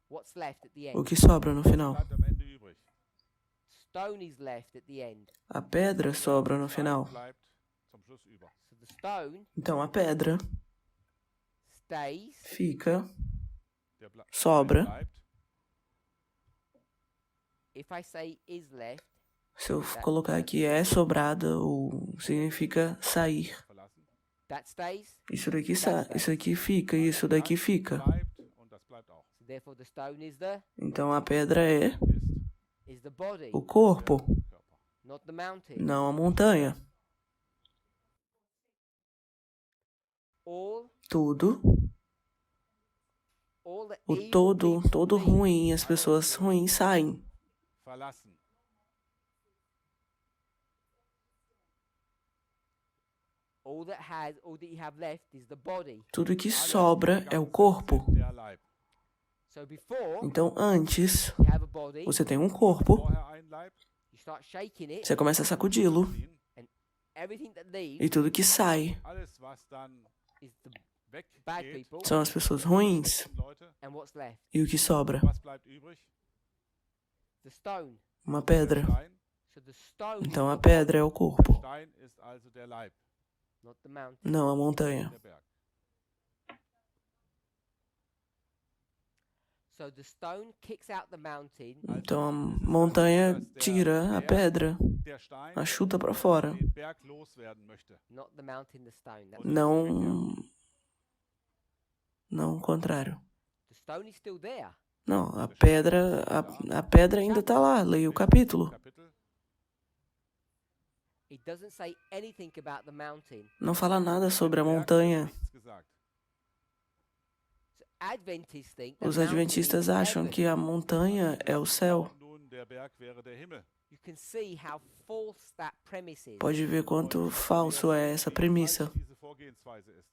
what's left at the o end? que sobra no final? bleibt am Ende übrig. Stone is left at the end. A pedra sobra no final. Bleibt zum Schluss über. So the stone Então a pedra stays. fica, Der sobra. bleibt. If I say is left, Se eu colocar aqui é sobrada, ou significa sair. Verlassen. that stays. Isso daqui isso aqui fica, e isso daqui fica. Bleibt und das bleibt auch. So therefore, the stone is the Então a pedra é is the body, o corpo, Körper. not the mountain. não a montanha. All Tudo, the o evil todo, people todo leave. ruim, as pessoas ruins saem. Verlassen. All that you have left is the body. Tudo que sobra é o corpo. Der Leib. So before Então antes, you have a body, você tem um corpo, Vorher ein Leib. you start shaking it, você começa a sacudi-lo. Ihn. everything that leaves E tudo que sai alles, was dann is the bad weggeht, people, são as pessoas ruins. sind Leute, and what's left? E o que sobra? was bleibt übrig? The stone. Uma Der pedra. Stein. So the stone is Então a the pedra é o corpo, Stein ist also der Leib, not the mountain. não a montanha. der Berg. So the stone kicks out the mountain, Então a montanha tira a pedra, Der Stein, a chuta para fora. den Berg loswerden möchte. not the mountain, the stone. That's Não o contrário. the stone is still there. Não, a pedra ainda está lá. Leia o capítulo. Kapitel. It doesn't say anything about the mountain. Não fala nada sobre a Berg wird montanha. nichts gesagt. So Adventists think the Os mountain adventistas is acham heaven. que a montanha é o céu. Nun, der Berg wäre der Himmel. You can see how false that premise is. Pode ver quanto falso é essa premissa. Diese Vorgehensweise ist.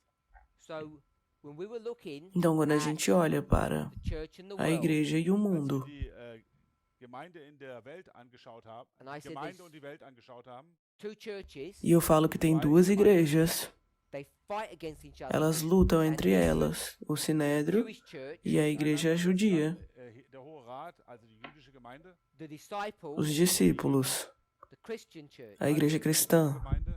So when we were looking Então, quando a at gente olha para the church and the a world, igreja e o Als mundo, wir die Gemeinde in der Welt angeschaut haben, and I said Gemeinde there's und die Welt angeschaut haben, two churches, e eu falo que tem duas igrejas, they fight against each other. elas lutam entre elas, o Sinédrio Jewish church, e a igreja judia, der Hohe Rat, also die jüdische Gemeinde, the disciples, os discípulos, the Christian church, a igreja cristã, Gemeinde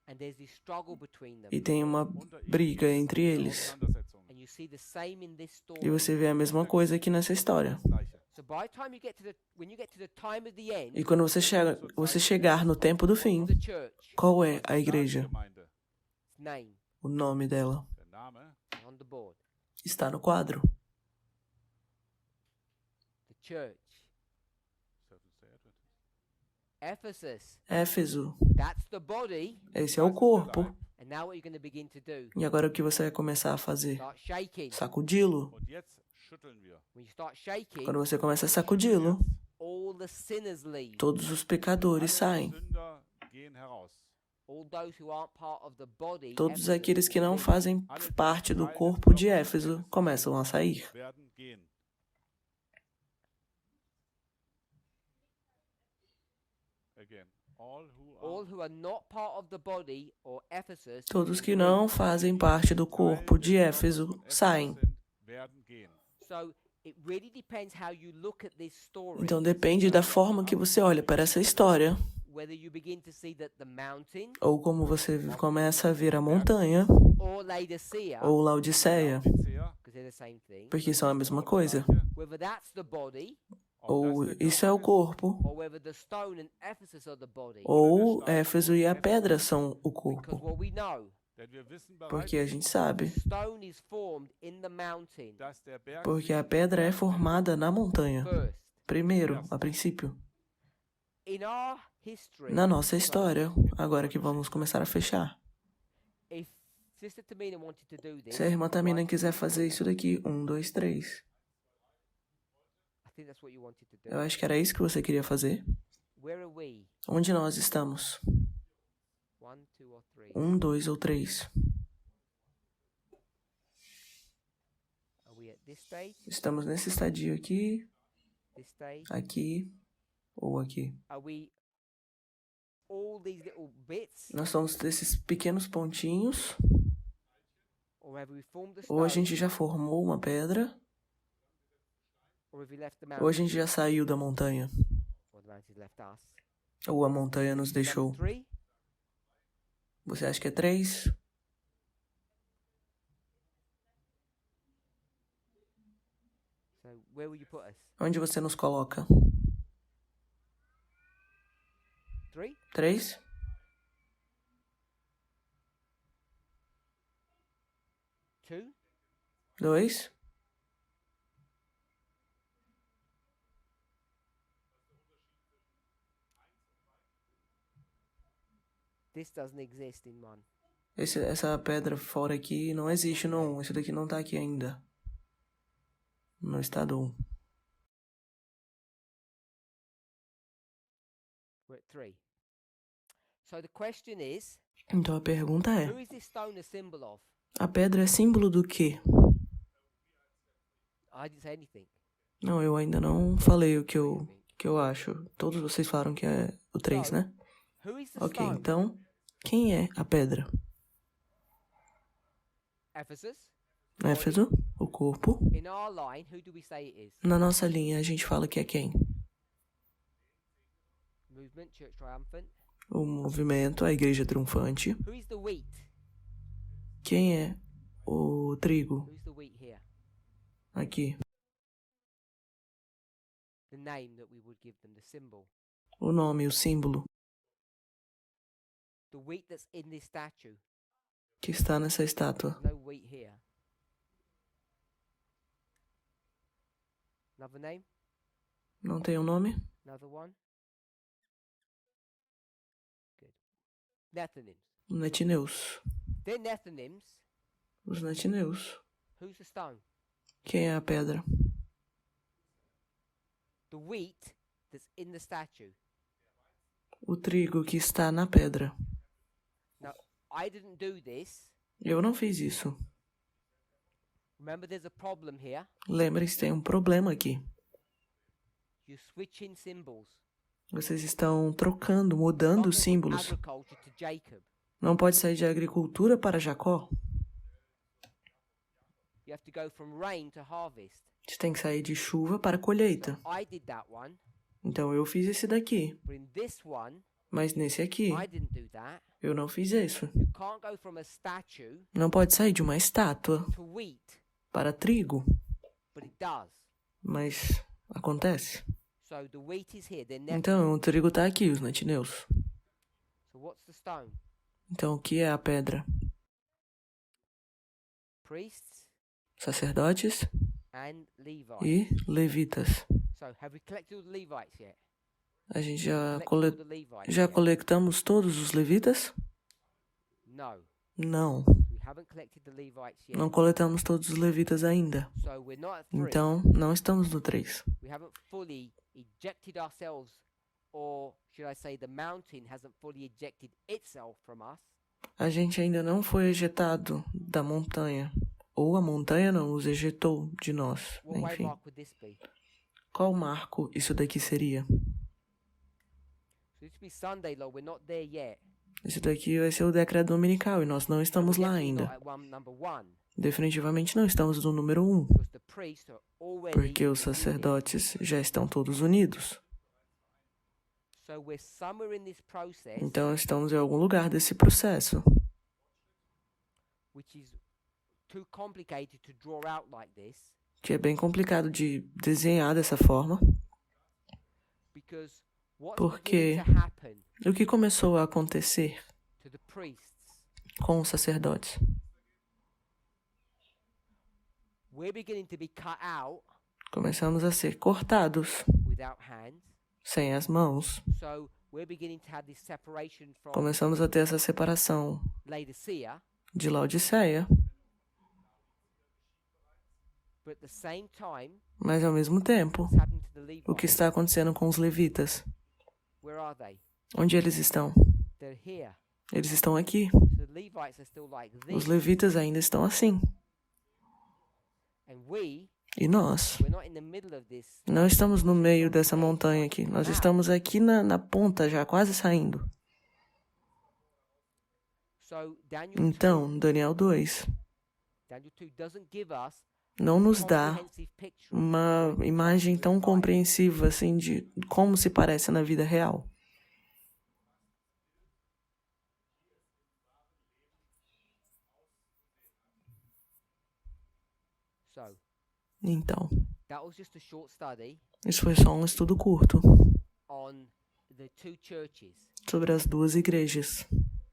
and there's this struggle between them. e tem uma briga entre eles. Auseinandersetzung. And you see the same in this story. E você vê a mesma coisa aqui nessa história. Das Gleiche. So by the time you get to when you get to the time of the end, E quando você chegar no tempo do fim, the church, qual é a igreja? Gemeinde, its name O nome dela der Name, is on the board. está no quadro. The church, Ephesus, Éfeso, that's the body. esse é o corpo. And now what you're going to begin to do? E agora o que você vai começar a fazer? Start shaking. Sacudi-lo. und jetzt schütteln wir. When you start shaking, Quando você começa a sacudi-lo, all the sinners leave. todos os pecadores saem. Sünder gehen heraus. All those who aren't part of the body, Todos Ephesus, aqueles que não leave. fazem parte do corpo de Éfeso começam a sair. Werden gehen. Again, All who are not part of the body or Ephesus, Todos que não fazem parte do corpo de Éfeso saem. werden gehen. So it really depends how you look at this story. Então depende da forma que você olha para essa história, Whether you begin to see that the mountain ou como você começa a ver a montanha or Laodicea, ou Laodiceia, Laodicea, because they're the same thing. porque são a mesma coisa. Whether that's the body Ou isso é o corpo, or whether the stone and Ephesus are the body. ou Éfeso e a pedra são o Because corpo. what we know, denn wir wissen bereits, Porque a gente sabe, stone is formed in the mountain dass der Berg porque a pedra é formada na montanha. first. Primeiro, a princípio. In our history, Na nossa história, agora que vamos começar a fechar. if Sister Tamina wanted to do this, Se a irmã Tamina quiser fazer isso daqui, 1, 2, 3. I think that's what you wanted to do. Eu acho que era isso que você queria fazer. Where are we? Onde nós estamos? 1, 2, or 3? 1, 2 ou 3. Are we at this stage? Estamos nesse estadio aqui, This stage? aqui ou aqui. Are we all these little bits? Nós somos desses pequenos pontinhos, Or have we formed the ou a stone? gente já formou uma pedra, Or have we left the ou a mountain? gente já saiu da montanha, Or the mountain's left us? ou a montanha nos deixou. Number 3? Você acha que é 3? So where will you put us? Onde você nos coloca? 3? 3? 2? 2? This doesn't exist in 1. Essa pedra fora aqui não existe no 1. Esse daqui não tá aqui ainda. No estado 1. We're at 3. So the question is, Então a pergunta é: who is this stone a symbol of? a pedra é símbolo do quê? I didn't say anything. Não, eu ainda não falei o que eu acho. Todos vocês falaram que é o 3, né? Who is the Ok, stone? então, Quem é a pedra? Ephesus. Éfeso, o corpo. In our line, who do we say it is? Na nossa linha, a gente fala que é quem? Movement, Church Triumphant. O movimento, a igreja triunfante. Who is the wheat? Quem é o trigo? Who's the wheat here? Aqui. The name that we would give them, the symbol. O nome, o símbolo The wheat that's in this statue. que está nessa estátua. No wheat here. Another name? Não tem um nome? Another one? Good. Nethinims. Netineus. They're Nethinims. Os netineus. Who's the stone? Quem é a pedra? The wheat that's in the statue. O trigo que está na pedra. Now, I didn't do this. Eu não fiz isso. Remember, there's a problem here. Lembre-se, tem um problema aqui. You're switching symbols. Vocês estão trocando, mudando os símbolos. Agriculture to Jacob. Não pode sair de agricultura para Jacó. You have to go from rain to harvest. Você tem que sair de chuva para colheita. I did that one, Então eu fiz esse daqui. but in this one, Mas nesse aqui, I didn't do that. eu não fiz isso. You can't go from a statue Não pode sair de uma estátua to wheat, para trigo. but it does. Mas acontece. So the wheat is here. They're never. Então o trigo está aqui, os netineus. So what's the stone? Então o que é a pedra? Priests Sacerdotes and Levites. e levitas. So have we collected all the Levites yet? A gente Collected all the Levites já yet? coletamos todos os levitas? No, Não. we haven't collected the Levites yet. Não coletamos todos os levitas ainda. So we're not at 3. Então, não estamos no 3. We haven't fully ejected ourselves, or should I say, the mountain hasn't fully ejected itself from us. A gente ainda não foi ejetado da montanha. Ou a montanha não nos ejetou de nós. What Enfim. waymark would this be? Qual marco isso daqui seria? So this would be Sunday, Lord. We're not there yet. Isso daqui vai ser o decreto dominical e nós não estamos We're lá definitely ainda. not at number one, Definitivamente não estamos no número 1. because the priests are already Porque os united. sacerdotes já estão todos unidos. So we're somewhere in this process, Então estamos em algum lugar desse processo. which is too complicated to draw out like this, Que é bem complicado de desenhar dessa forma. because what's Porque beginning to happen o que começou a acontecer to the priests? com os sacerdotes? We're beginning to be cut out Começamos a ser cortados, without hands. sem as mãos. So we're beginning to have this separation from Começamos a ter essa separação Laodicea, de Laodiceia, but at the same time, mas ao mesmo tempo, what's happening to the o que Levites? está acontecendo com os levitas? Where are they? Onde eles estão? They're here. Eles estão aqui. So the Levites are still like Os this, levitas ainda estão assim. and we, E nós? we're not in the middle of this. Não estamos no meio dessa montanha aqui. Nós estamos aqui na ponta já, quase saindo. So Daniel Então, Daniel 2 Daniel 2 doesn't give us não nos dá comprehensive picture uma imagem tão compreensiva assim de como se parece na vida real. So Então, that was just a short study isso foi só um estudo curto on the two churches. sobre as duas igrejas.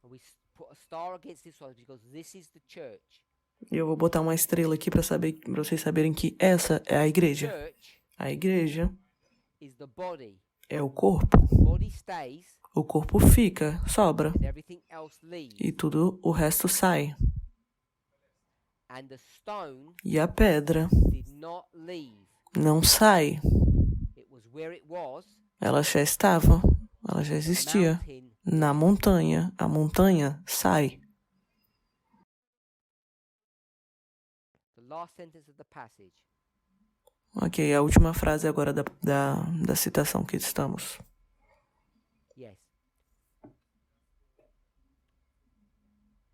And we put a star against this one because this is the church. E eu vou botar uma estrela aqui para vocês saberem que essa é a igreja. Church A igreja is the body. é o corpo. The body stays O corpo fica, sobra, and everything else leaves. e tudo o resto sai. And the stone E a pedra did not leave. não sai. It was where it was. Ela já estava, ela já The existia mountain na montanha. A montanha sai. the last sentence of the passage. Ok, a última frase agora da citação que estamos. Yes.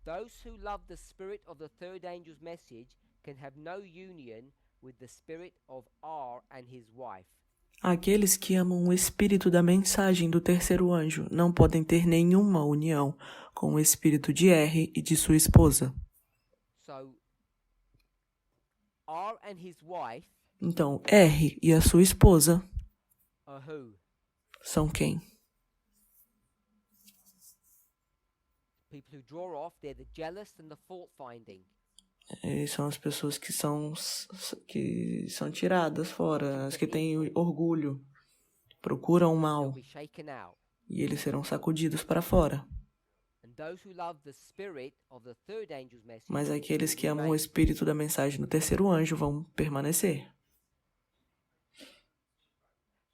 Those who love the spirit of the third angel's message can have no union with the spirit of R and his wife. Aqueles que amam o espírito da mensagem do terceiro anjo não podem ter nenhuma união com o espírito de R e de sua esposa. So, R and his wife Então, R e a sua esposa are who? são quem? People who draw off, they're the jealous and the fault-finding. Eles são as pessoas que são tiradas fora, as que têm orgulho, procuram o mal, They'll be shaken out. e eles serão sacudidos para fora. And those who love the spirit of the third angel's message Mas aqueles que will amam o remain. espírito da mensagem do terceiro anjo vão permanecer.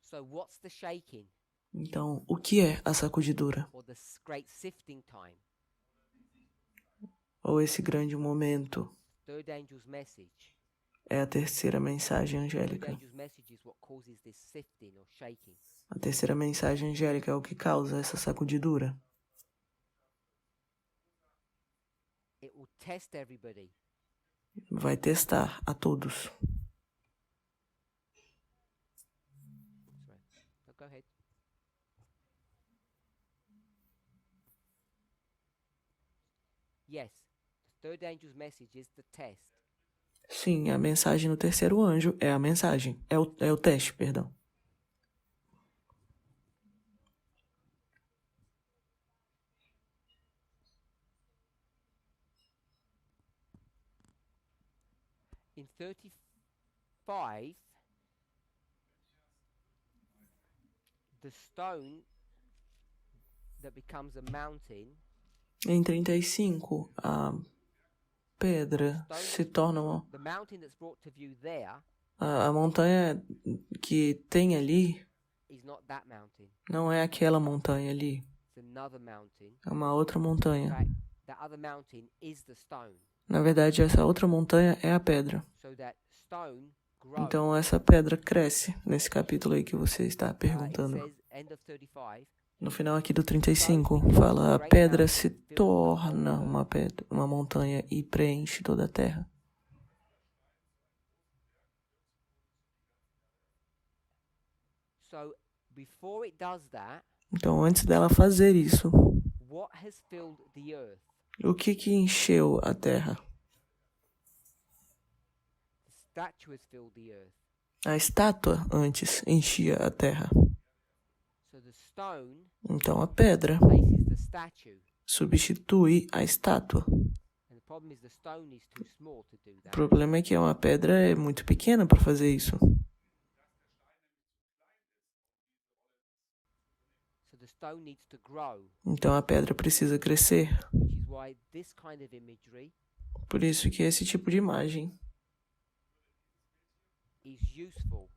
So what's the shaking Então, o que é a sacudidura? or the great sifting time? Ou esse grande momento Third angel's message. é a terceira mensagem Third angélica. angel's message is what causes this sifting or shaking. A terceira mensagem angélica é o que causa essa sacudidura. It will test everybody. Vai testar a todos. Sorry. No, go ahead. Yes, the third angel's message is the test. Sim, a mensagem do terceiro anjo é a mensagem. É o teste, perdão. In 35, the stone that becomes a mountain Em 35, a pedra se torna the mountain that's brought to view there a montanha que tem ali is not that mountain. não é aquela montanha ali, It's another mountain. é uma outra In montanha. fact, that other mountain is the stone. Na verdade, essa outra montanha é a pedra. So that stone grows. Então, essa pedra cresce nesse capítulo aí que você está It perguntando. says, end of 35, No final aqui do 35, fala: a pedra se torna uma montanha e preenche toda a terra. so before it does that, Então, antes dela fazer isso, what has filled the earth? o que encheu a terra? The statue has filled the earth. A estátua antes enchia a terra. So the stone Então, a pedra replaces the statue. substitui a estátua. And the problem is the stone is too small to do O that. problema é que uma pedra é muito pequena para fazer isso. So the stone needs to grow, Então, a pedra precisa crescer. which is why this kind of imagery Por isso que esse tipo de imagem is useful,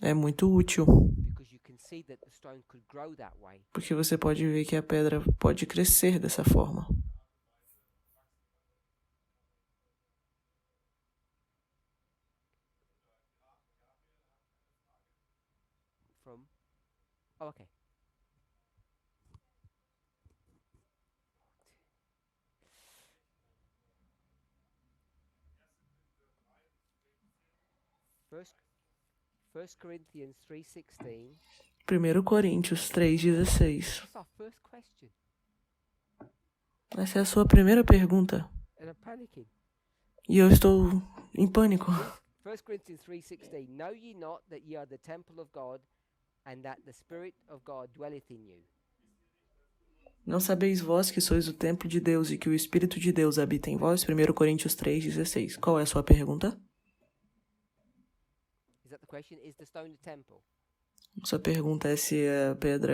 é muito útil. because you can see that the stone could grow that way. Porque você pode ver que a pedra pode crescer dessa forma. From oh, okay. First Corinthians 3:16. 1 Coríntios 3,16. That's our first question. Essa é a sua primeira pergunta. And I'm panicking. E eu estou em pânico. 1 Corinthians 3:16. Know ye not that ye are the temple of God, and that the Spirit of God dwelleth in you? Não sabeis vós que sois o templo de Deus e que o Espírito de Deus habita em vós? 1 Coríntios 3,16. Qual é a sua pergunta? Is that the question? Is the stone the temple? Sua pergunta é se a pedra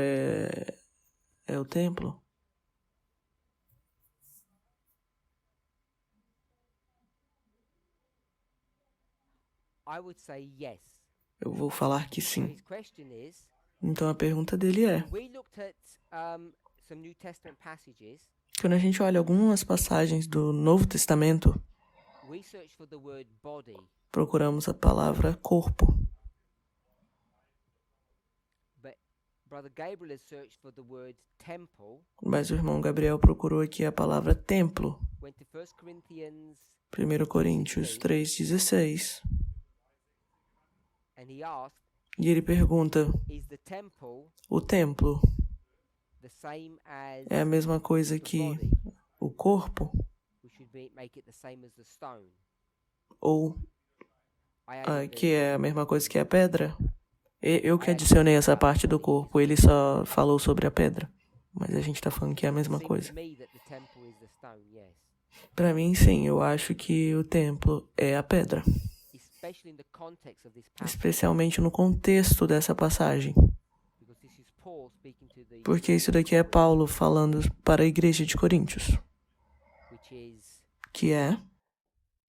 é o templo? I would say yes. Eu vou falar que So sim. his question is, Então a pergunta dele é: we looked at some New Testament passages. quando a gente olha algumas passagens do Novo Testamento, We searched for the word body, procuramos a palavra corpo. but Brother Gabriel has searched for the word temple. Mas o irmão Gabriel procurou aqui a palavra templo. Went to 1 Corinthians 1 Coríntios 3,16. and he asked, E ele pergunta, is the temple o templo the same as é a mesma coisa the que body? o corpo? We should make it the same as the stone. Ou I added que é a mesma coisa que a pedra? Eu que adicionei essa parte do corpo, ele só falou sobre a pedra. Mas a gente tá falando que é a mesma seems coisa. to me that the temple is the stone, yes. Para mim, sim, eu acho que o templo é a pedra. Especially in the context of this passage, Especialmente no contexto dessa passagem. because this is Paul speaking to the Porque isso daqui é Paulo falando para a igreja de Coríntios. which is Que é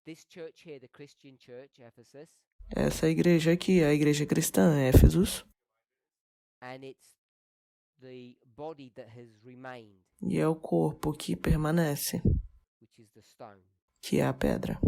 this church here, the Christian church, Ephesus, essa igreja aqui, a igreja cristã, Éfesos. and it's the body that has remained, E é o corpo que permanece, which is the stone. que é a pedra.